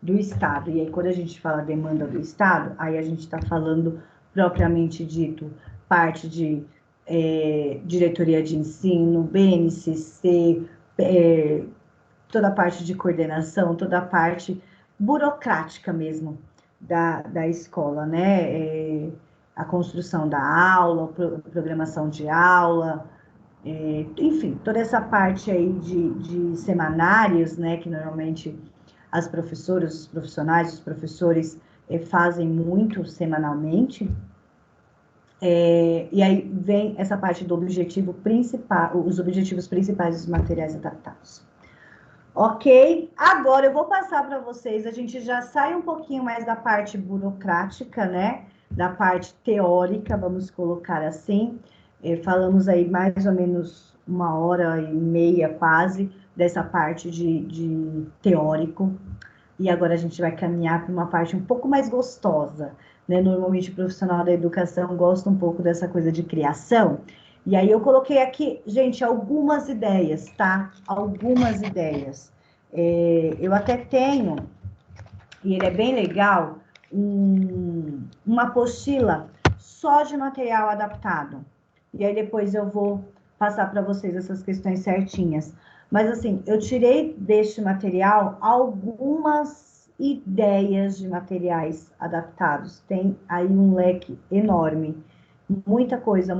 Speaker 2: do Estado. E aí, quando a gente fala demanda do Estado, aí a gente está falando, propriamente dito, parte de diretoria de ensino, BNCC, toda a parte de coordenação, toda a parte burocrática mesmo da escola, né? A construção da aula, programação de aula, enfim, toda essa parte aí de semanários, né, que normalmente as professoras, os profissionais, os professores fazem muito semanalmente, e aí vem essa parte do objetivo principal, os objetivos principais dos materiais adaptados. Ok? Agora eu vou passar para vocês, a gente já sai um pouquinho mais da parte burocrática, né? Da parte teórica, vamos colocar assim. Falamos aí mais ou menos 1h30 quase, dessa parte de teórico. E agora a gente vai caminhar para uma parte um pouco mais gostosa, né? Normalmente o profissional da educação gosta um pouco dessa coisa de criação. E aí eu coloquei aqui, gente, algumas ideias, tá? Algumas ideias. Eu até tenho, e ele é bem legal, uma apostila só de material adaptado. E aí depois eu vou passar para vocês essas questões certinhas. Mas assim, eu tirei deste material algumas ideias de materiais adaptados. Tem aí um leque enorme. Muita coisa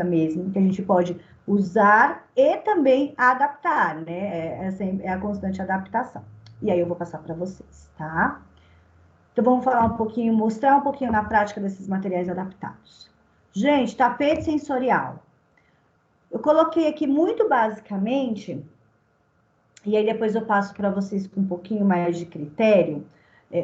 Speaker 2: mesmo, que a gente pode usar e também adaptar, né? Essa é a constante adaptação. E aí eu vou passar para vocês, tá? Então vamos falar um pouquinho, mostrar um pouquinho na prática desses materiais adaptados. Gente, tapete sensorial. Eu coloquei aqui muito basicamente, e aí depois eu passo para vocês com um pouquinho mais de critério,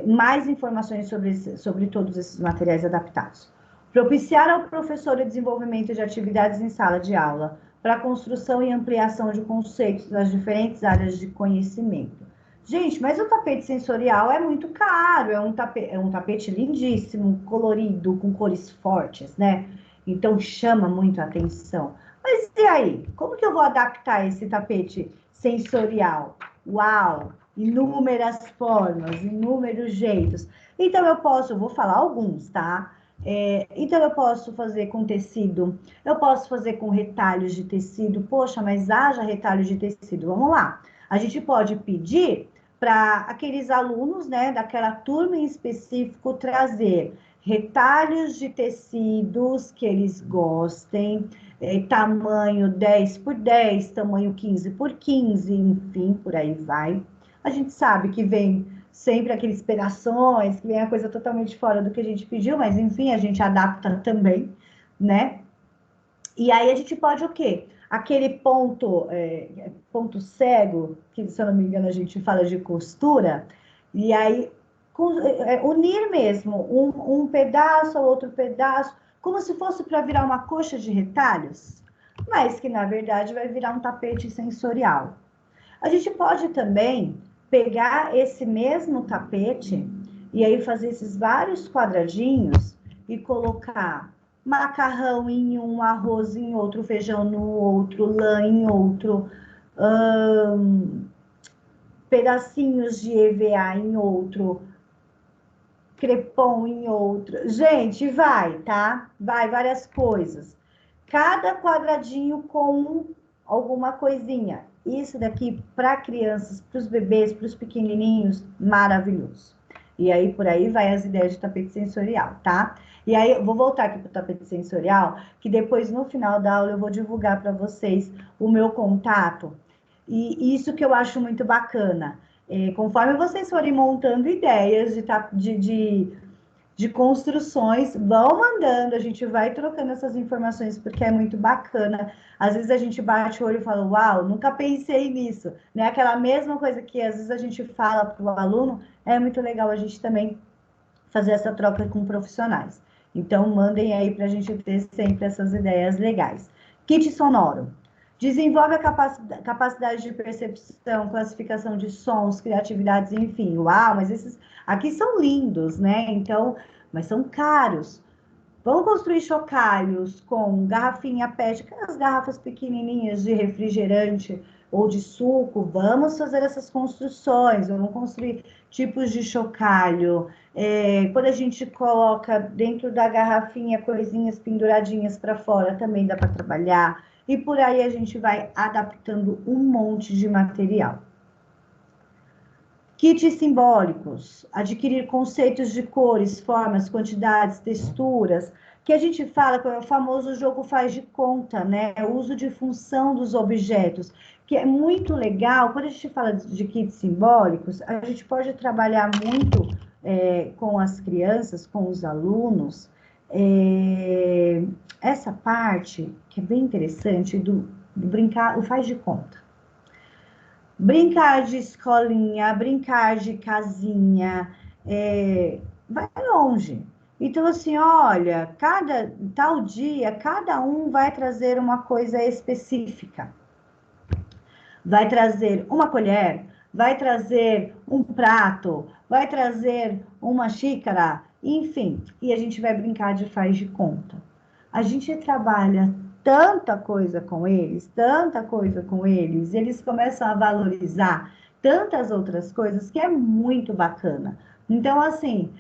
Speaker 2: mais informações sobre todos esses materiais adaptados. Propiciar ao professor o desenvolvimento de atividades em sala de aula para construção e ampliação de conceitos nas diferentes áreas de conhecimento. Gente, mas o tapete sensorial é muito caro, é um tapete lindíssimo, colorido, com cores fortes, né? Então chama muito a atenção. Mas e aí? Como que eu vou adaptar esse tapete sensorial? Uau! Inúmeras formas, inúmeros jeitos. Então eu vou falar alguns, tá? Então eu posso fazer com tecido, eu posso fazer com retalhos de tecido. Poxa, mas haja retalhos de tecido. Vamos lá. A gente pode pedir para aqueles alunos, né, daquela turma em específico, trazer retalhos de tecidos que eles gostem, tamanho 10 por 10, tamanho 15 por 15, enfim, por aí vai. A gente sabe que vem sempre aqueles pedaços, que vem a coisa totalmente fora do que a gente pediu, mas enfim, a gente adapta também, né? E aí a gente pode o quê? Aquele ponto cego, que se eu não me engano a gente fala de costura, e aí unir mesmo um pedaço ao outro pedaço, como se fosse para virar uma coxa de retalhos, mas que na verdade vai virar um tapete sensorial. A gente pode também pegar esse mesmo tapete e aí fazer esses vários quadradinhos e colocar macarrão em um, arroz em outro, feijão no outro, lã em outro, pedacinhos de EVA em outro, crepom em outro. Gente, vai, tá? Vai várias coisas. Cada quadradinho com alguma coisinha. Isso daqui para crianças, para os bebês, para os pequenininhos, maravilhoso. E aí por aí vai as ideias de tapete sensorial, tá? E aí eu vou voltar aqui para o tapete sensorial, que depois no final da aula eu vou divulgar para vocês o meu contato. E isso que eu acho muito bacana. Conforme vocês forem montando ideias de construções, vão mandando, a gente vai trocando essas informações, porque é muito bacana. Às vezes a gente bate o olho e fala, uau, nunca pensei nisso, né? Aquela mesma coisa que às vezes a gente fala para o aluno, é muito legal a gente também fazer essa troca com profissionais. Então, mandem aí para a gente ter sempre essas ideias legais. Kit sonoro. Desenvolve a capacidade de percepção, classificação de sons, criatividades, enfim. Uau, mas esses aqui são lindos, né? Então, mas são caros. Vamos construir chocalhos com garrafinha PET, aquelas garrafas pequenininhas de refrigerante ou de suco. Vamos fazer essas construções, vamos construir tipos de chocalho. Quando a gente coloca dentro da garrafinha coisinhas penduradinhas para fora, também dá para trabalhar. E por aí a gente vai adaptando um monte de material. Kits simbólicos, adquirir conceitos de cores, formas, quantidades, texturas, que a gente fala que é o famoso jogo faz de conta, né? O uso de função dos objetos, que é muito legal. Quando a gente fala de kits simbólicos, a gente pode trabalhar muito com as crianças, com os alunos, essa parte que é bem interessante do brincar, o faz de conta. Brincar de escolinha, brincar de casinha, vai longe. Então, assim, olha, cada tal dia, cada um vai trazer uma coisa específica. Vai trazer uma colher, vai trazer um prato, vai trazer uma xícara, enfim. E a gente vai brincar de faz de conta. A gente trabalha tanta coisa com eles, e eles começam a valorizar tantas outras coisas que é muito bacana. Então, assim,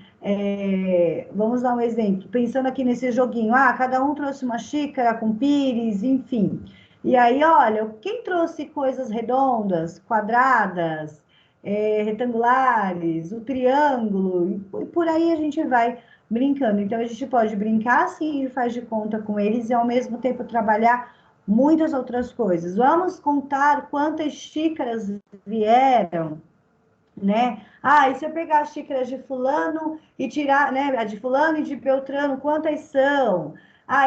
Speaker 2: vamos dar um exemplo. Pensando aqui nesse joguinho, cada um trouxe uma xícara com pires, enfim. E aí, olha, quem trouxe coisas redondas, quadradas, retangulares, o triângulo, e por aí a gente vai brincando. Então, a gente pode brincar assim, e faz de conta com eles, e ao mesmo tempo trabalhar muitas outras coisas. Vamos contar quantas xícaras vieram, né? E se eu pegar as xícaras de fulano e tirar, né, a de fulano e de Beltrano, quantas são?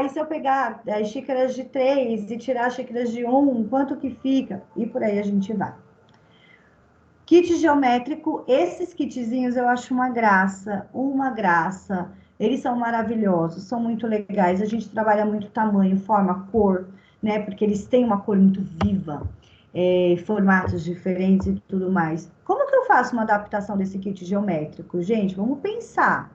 Speaker 2: E se eu pegar as xícaras de três e tirar as xícaras de um, quanto que fica? E por aí a gente vai. Kit geométrico, esses kitzinhos eu acho uma graça, uma graça. Eles são maravilhosos, são muito legais. A gente trabalha muito tamanho, forma, cor, né? Porque eles têm uma cor muito viva, formatos diferentes e tudo mais. Como que eu faço uma adaptação desse kit geométrico? Gente, vamos pensar.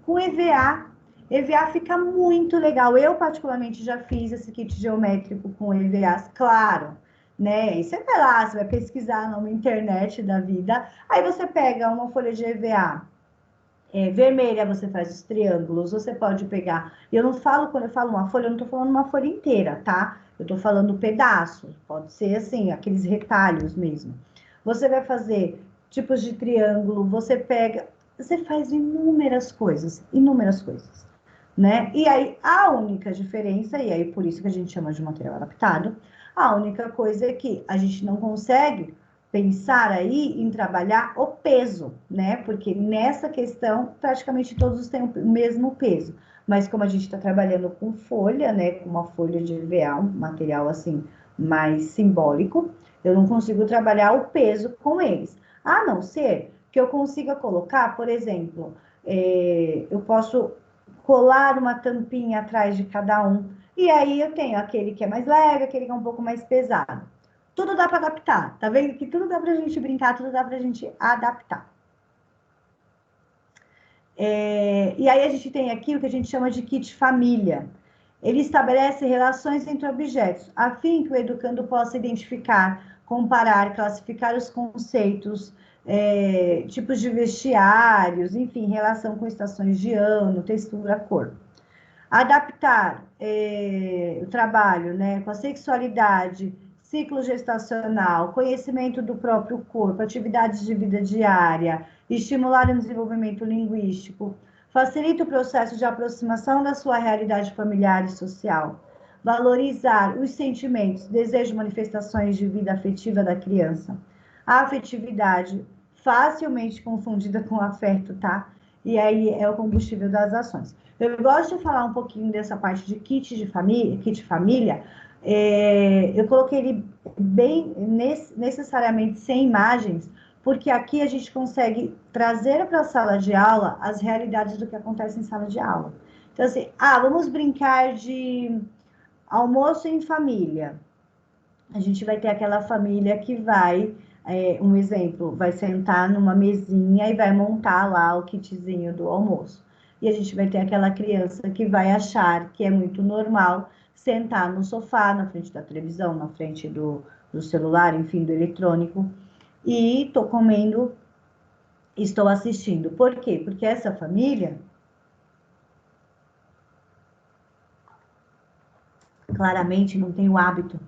Speaker 2: Com EVA, EVA fica muito legal. Eu, particularmente, já fiz esse kit geométrico com EVAs, claro, né? E você vai lá, você vai pesquisar numa internet da vida, aí você pega uma folha de EVA vermelha, você faz os triângulos, você pode pegar. Eu não falo, quando eu falo uma folha, eu não tô falando uma folha inteira, tá? Eu tô falando pedaços, pode ser assim, aqueles retalhos mesmo. Você vai fazer tipos de triângulo, você pega, você faz inúmeras coisas, né? E aí a única diferença, e aí por isso que a gente chama de material adaptado, a única coisa é que a gente não consegue pensar aí em trabalhar o peso, né? Porque nessa questão praticamente todos têm o mesmo peso. Mas como a gente está trabalhando com folha, né? Com uma folha de EVA, um material assim mais simbólico, eu não consigo trabalhar o peso com eles. A não ser que eu consiga colocar, por exemplo, eu posso colar uma tampinha atrás de cada um. E aí eu tenho aquele que é mais leve, aquele que é um pouco mais pesado. Tudo dá para adaptar, tá vendo? Que tudo dá para a gente brincar, tudo dá para a gente adaptar. E aí a gente tem aqui o que a gente chama de kit família. Ele estabelece relações entre objetos, a fim que o educando possa identificar, comparar, classificar os conceitos, tipos de vestiários, enfim, relação com estações de ano, textura, cor. Adaptar o trabalho, né, com a sexualidade, ciclo gestacional, conhecimento do próprio corpo, atividades de vida diária, estimular o desenvolvimento linguístico, facilita o processo de aproximação da sua realidade familiar e social, valorizar os sentimentos, desejos, manifestações de vida afetiva da criança. A afetividade, facilmente confundida com afeto, tá? E aí é o combustível das ações. Eu gosto de falar um pouquinho dessa parte de kit família. Eu coloquei ele bem necessariamente sem imagens, porque aqui a gente consegue trazer para a sala de aula as realidades do que acontece em sala de aula. Então, assim, vamos brincar de almoço em família. A gente vai ter aquela família que vai, um exemplo, vai sentar numa mesinha e vai montar lá o kitzinho do almoço. E a gente vai ter aquela criança que vai achar que é muito normal sentar no sofá, na frente da televisão, na frente do celular, enfim, do eletrônico, e estou comendo, estou assistindo. Por quê? Porque essa família claramente não tem o hábito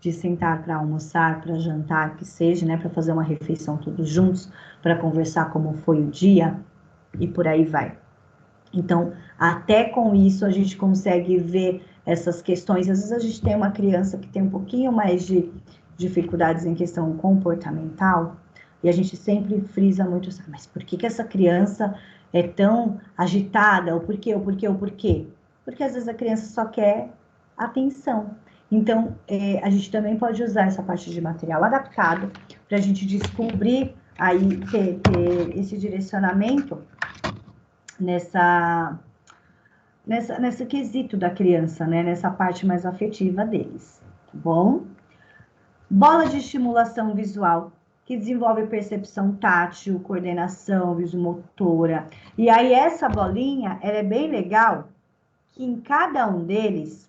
Speaker 2: de sentar para almoçar, para jantar, que seja, né, para fazer uma refeição todos juntos, para conversar como foi o dia e por aí vai. Então, até com isso a gente consegue ver essas questões. Às vezes a gente tem uma criança que tem um pouquinho mais de dificuldades em questão comportamental e a gente sempre frisa muito, mas por que essa criança é tão agitada? O porquê, o porquê, o porquê? Porque às vezes a criança só quer atenção. Então, a gente também pode usar essa parte de material adaptado para a gente descobrir aí, ter esse direcionamento nesse quesito da criança, né? Nessa parte mais afetiva deles, tá bom? Bola de estimulação visual, que desenvolve percepção tátil, coordenação visomotora. E aí essa bolinha, ela é bem legal, que em cada um deles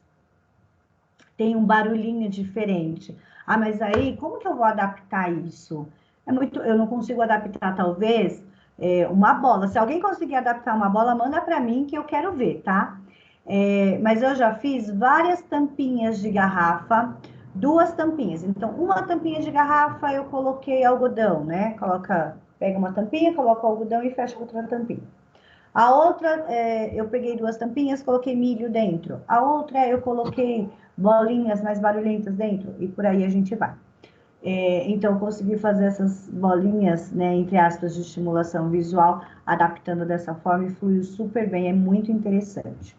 Speaker 2: tem um barulhinho diferente. Mas aí, como que eu vou adaptar isso? Eu não consigo adaptar, talvez, uma bola. Se alguém conseguir adaptar uma bola, manda para mim que eu quero ver, tá? Mas eu já fiz várias tampinhas de garrafa, duas tampinhas. Então, uma tampinha de garrafa eu coloquei algodão, né? Pega uma tampinha, coloca o algodão e fecha com outra tampinha. A outra, eu peguei duas tampinhas, coloquei milho dentro. A outra, eu coloquei bolinhas mais barulhentas dentro. E por aí a gente vai. Então, eu consegui fazer essas bolinhas, né, entre aspas, de estimulação visual, adaptando dessa forma e fluiu super bem, é muito interessante.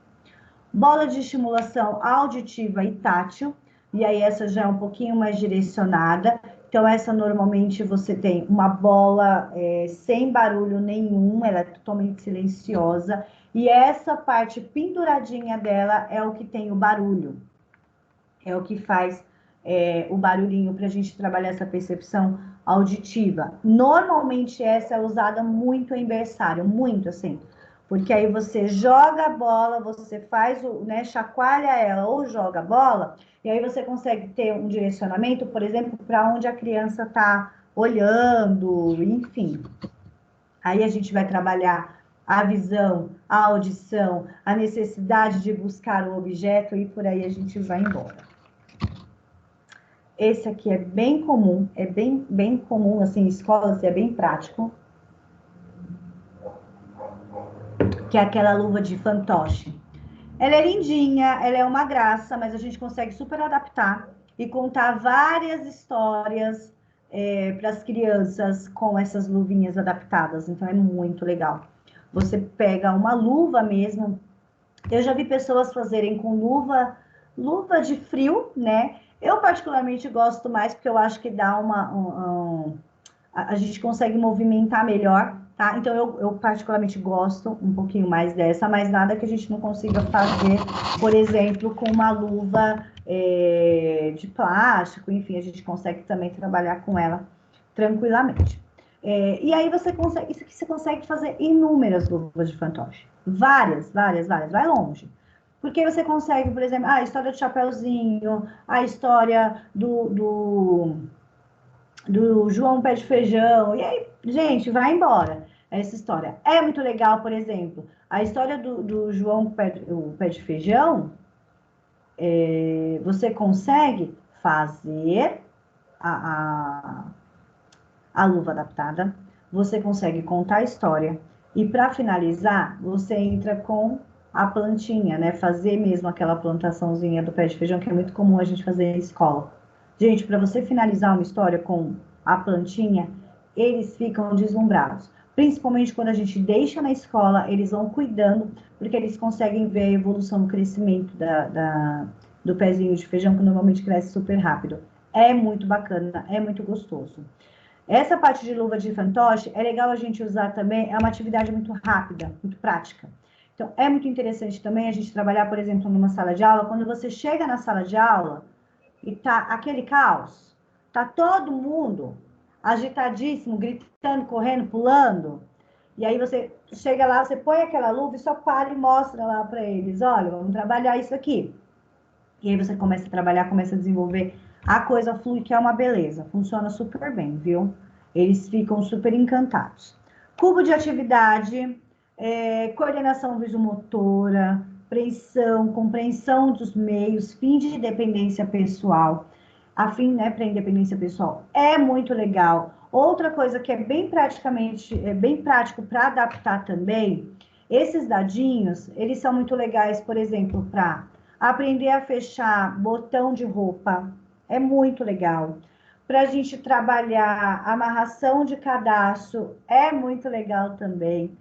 Speaker 2: Bola de estimulação auditiva e tátil, e aí essa já é um pouquinho mais direcionada. Então, essa normalmente você tem uma bola sem barulho nenhum, ela é totalmente silenciosa, e essa parte penduradinha dela é o que tem o barulho, é o que faz o barulhinho para a gente trabalhar essa percepção auditiva. Normalmente essa é usada muito em berçário, muito assim, porque aí você joga a bola, você faz né, chacoalha ela ou joga a bola, e aí você consegue ter um direcionamento, por exemplo, para onde a criança está olhando, enfim. Aí a gente vai trabalhar a visão, a audição, a necessidade de buscar um objeto e por aí a gente vai embora. Esse aqui é bem comum, é bem comum, assim, em escolas, é bem prático. Que é aquela luva de fantoche. Ela é lindinha, ela é uma graça, mas a gente consegue super adaptar e contar várias histórias para as crianças com essas luvinhas adaptadas. Então é muito legal. Você pega uma luva mesmo. Eu já vi pessoas fazerem com luva de frio, né? Eu particularmente gosto mais porque eu acho que dá a gente consegue movimentar melhor, tá? Então eu particularmente gosto um pouquinho mais dessa, mas nada que a gente não consiga fazer, por exemplo, com uma luva de plástico, enfim, a gente consegue também trabalhar com ela tranquilamente. E aí você consegue, isso aqui você consegue fazer inúmeras luvas de fantoche. Várias, várias, várias, vai longe. Porque você consegue, por exemplo, a história do Chapeuzinho, a história do João Pé de Feijão. E aí, gente, vai embora essa história. É muito legal, por exemplo, a história do João Pé de Feijão, você consegue fazer a, a luva adaptada, você consegue contar a história, e para finalizar, você entra com a plantinha, né? Fazer mesmo aquela plantaçãozinha do pé de feijão, que é muito comum a gente fazer em escola. Gente, para você finalizar uma história com a plantinha, eles ficam deslumbrados. Principalmente quando a gente deixa na escola, eles vão cuidando, porque eles conseguem ver a evolução, o crescimento do pezinho de feijão, que normalmente cresce super rápido. É muito bacana, é muito gostoso. Essa parte de luva de fantoche é legal a gente usar também, é uma atividade muito rápida, muito prática. Então, é muito interessante também a gente trabalhar, por exemplo, numa sala de aula, quando você chega na sala de aula e tá aquele caos, tá todo mundo agitadíssimo, gritando, correndo, pulando, e aí você chega lá, você põe aquela luva e só para e mostra lá para eles, olha, vamos trabalhar isso aqui. E aí você começa a trabalhar, começa a desenvolver, a coisa flui, que é uma beleza. Funciona super bem, viu? Eles ficam super encantados. Cubo de atividade, coordenação visomotora, compreensão dos meios, fim de independência pessoal. A fim, né, para independência pessoal é muito legal. Outra coisa que é bem prático para adaptar também, esses dadinhos, eles são muito legais, por exemplo, para aprender a fechar botão de roupa, é muito legal. Para a gente trabalhar amarração de cadastro, é muito legal também.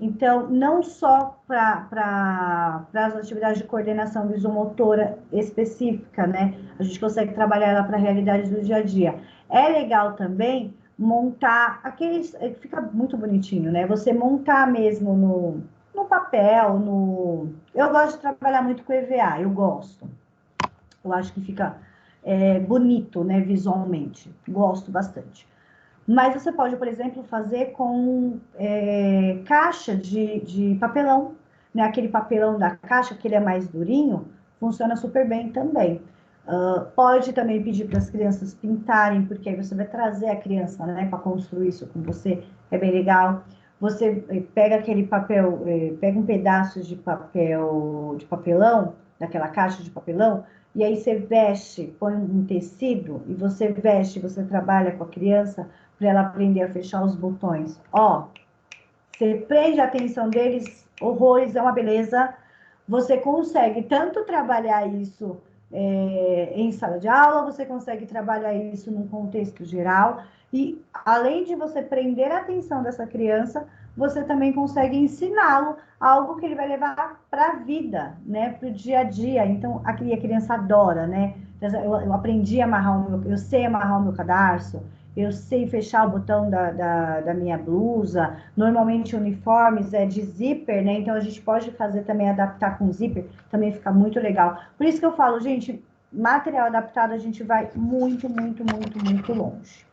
Speaker 2: Então, não só para as atividades de coordenação visomotora específica, né? A gente consegue trabalhar ela para a realidade do dia a dia. É legal também montar aqueles. Fica muito bonitinho, né? Você montar mesmo no papel, no. Eu gosto de trabalhar muito com EVA, eu gosto. Eu acho que fica bonito, né, visualmente. Gosto bastante. Mas você pode, por exemplo, fazer com caixa de papelão, né? Aquele papelão da caixa, que ele é mais durinho, funciona super bem também. Pode também pedir para as crianças pintarem, porque aí você vai trazer a criança, né, para construir isso com você, é bem legal. você pega aquele papel, pega um pedaço de papelão, daquela caixa de papelão, e aí você veste, põe um tecido, e você veste, você trabalha com a criança para ela aprender a fechar os botões. Ó, você prende a atenção deles, horrores, é uma beleza. Você consegue tanto trabalhar isso em sala de aula, você consegue trabalhar isso num contexto geral, e além de você prender a atenção dessa criança, você também consegue ensiná-lo algo que ele vai levar para a vida, né, para o dia a dia. Então, a criança adora, né? Eu aprendi a amarrar eu sei amarrar o meu cadarço, eu sei fechar o botão da minha blusa. Normalmente uniformes é de zíper, né? Então a gente pode fazer também, adaptar com zíper, também fica muito legal. Por isso que eu falo, gente, material adaptado a gente vai muito, muito, muito, muito longe.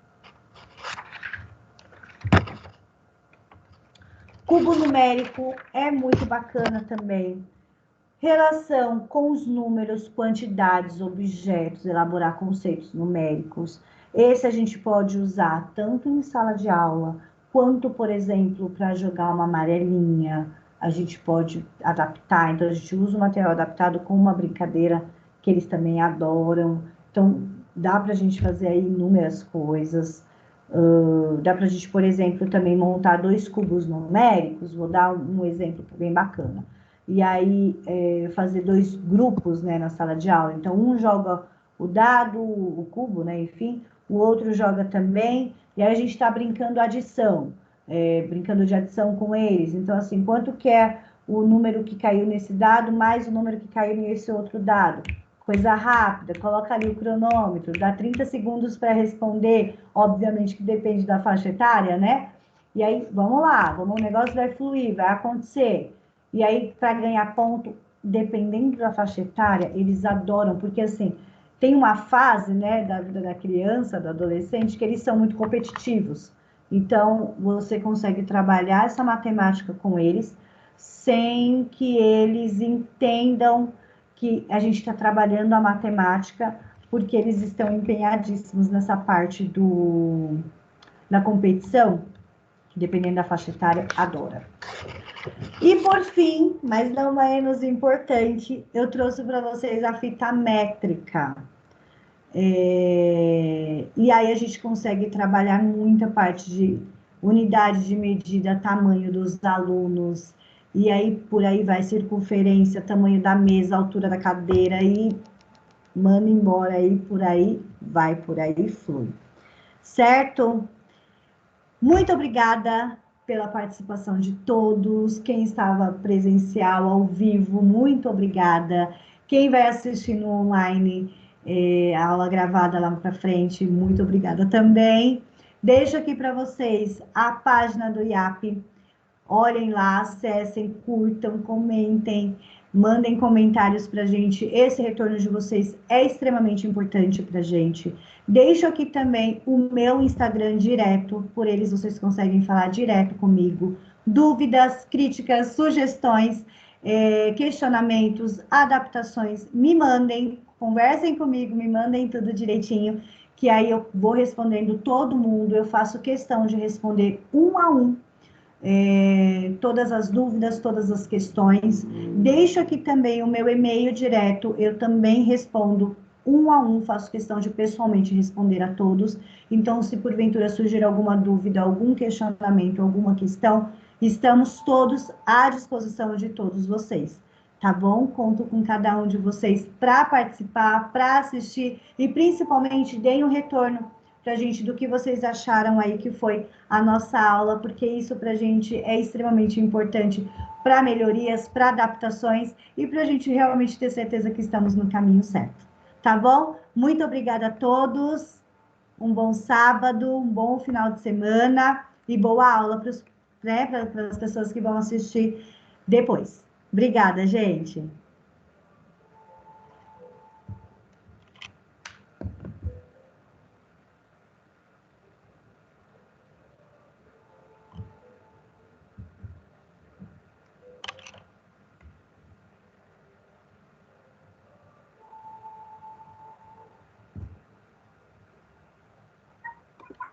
Speaker 2: Cubo numérico é muito bacana também. Relação com os números, quantidades, objetos, elaborar conceitos numéricos. Esse a gente pode usar tanto em sala de aula, quanto, por exemplo, para jogar uma amarelinha. A gente pode adaptar, então a gente usa o material adaptado com uma brincadeira que eles também adoram. Então, dá para a gente fazer aí inúmeras coisas. Dá para a gente, por exemplo, também montar dois cubos numéricos. Vou dar um exemplo bem bacana. E aí fazer dois grupos, né, na sala de aula. Então, um joga o dado, o cubo, né, enfim, o outro joga também, e aí a gente está brincando adição, brincando de adição com eles. Então, assim, quanto que é o número que caiu nesse dado, mais o número que caiu nesse outro dado? Coisa rápida, coloca ali o cronômetro, dá 30 segundos para responder, obviamente que depende da faixa etária, né? E aí, vamos lá, o negócio vai fluir, vai acontecer. E aí, para ganhar ponto, dependendo da faixa etária, eles adoram, porque assim, tem uma fase, né, da vida da criança, do adolescente, que eles são muito competitivos. Então, você consegue trabalhar essa matemática com eles, sem que eles entendam que a gente está trabalhando a matemática, porque eles estão empenhadíssimos nessa parte da competição, que dependendo da faixa etária, adora. E por fim, mas não menos importante, eu trouxe para vocês a fita métrica. E aí a gente consegue trabalhar muita parte de unidade de medida, tamanho dos alunos, e aí por aí vai circunferência, tamanho da mesa, altura da cadeira, e manda embora aí, por aí, vai por aí, flui. Certo? Muito obrigada pela participação de todos. Quem estava presencial, ao vivo, muito obrigada. Quem vai assistir no online, a aula gravada lá para frente, muito obrigada também. Deixo aqui para vocês a página do IAP. Olhem lá, acessem, curtam, comentem, mandem comentários para a gente. Esse retorno de vocês é extremamente importante para a gente. Deixo aqui também o meu Instagram direto, por eles vocês conseguem falar direto comigo. Dúvidas, críticas, sugestões, questionamentos, adaptações, me mandem, conversem comigo, me mandem tudo direitinho, que aí eu vou respondendo todo mundo. Eu faço questão de responder um a um todas as dúvidas, todas as questões. Deixo aqui também o meu e-mail direto, eu também respondo um a um, faço questão de pessoalmente responder a todos. Então, se porventura surgir alguma dúvida, algum questionamento, alguma questão, estamos todos à disposição de todos vocês. Tá bom? Conto com cada um de vocês para participar, para assistir e principalmente deem um retorno para a gente do que vocês acharam aí que foi a nossa aula, porque isso para a gente é extremamente importante para melhorias, para adaptações e para a gente realmente ter certeza que estamos no caminho certo. Tá bom? Muito obrigada a todos. Um bom sábado, um bom final de semana e boa aula para as pessoas que vão assistir depois. Obrigada, gente.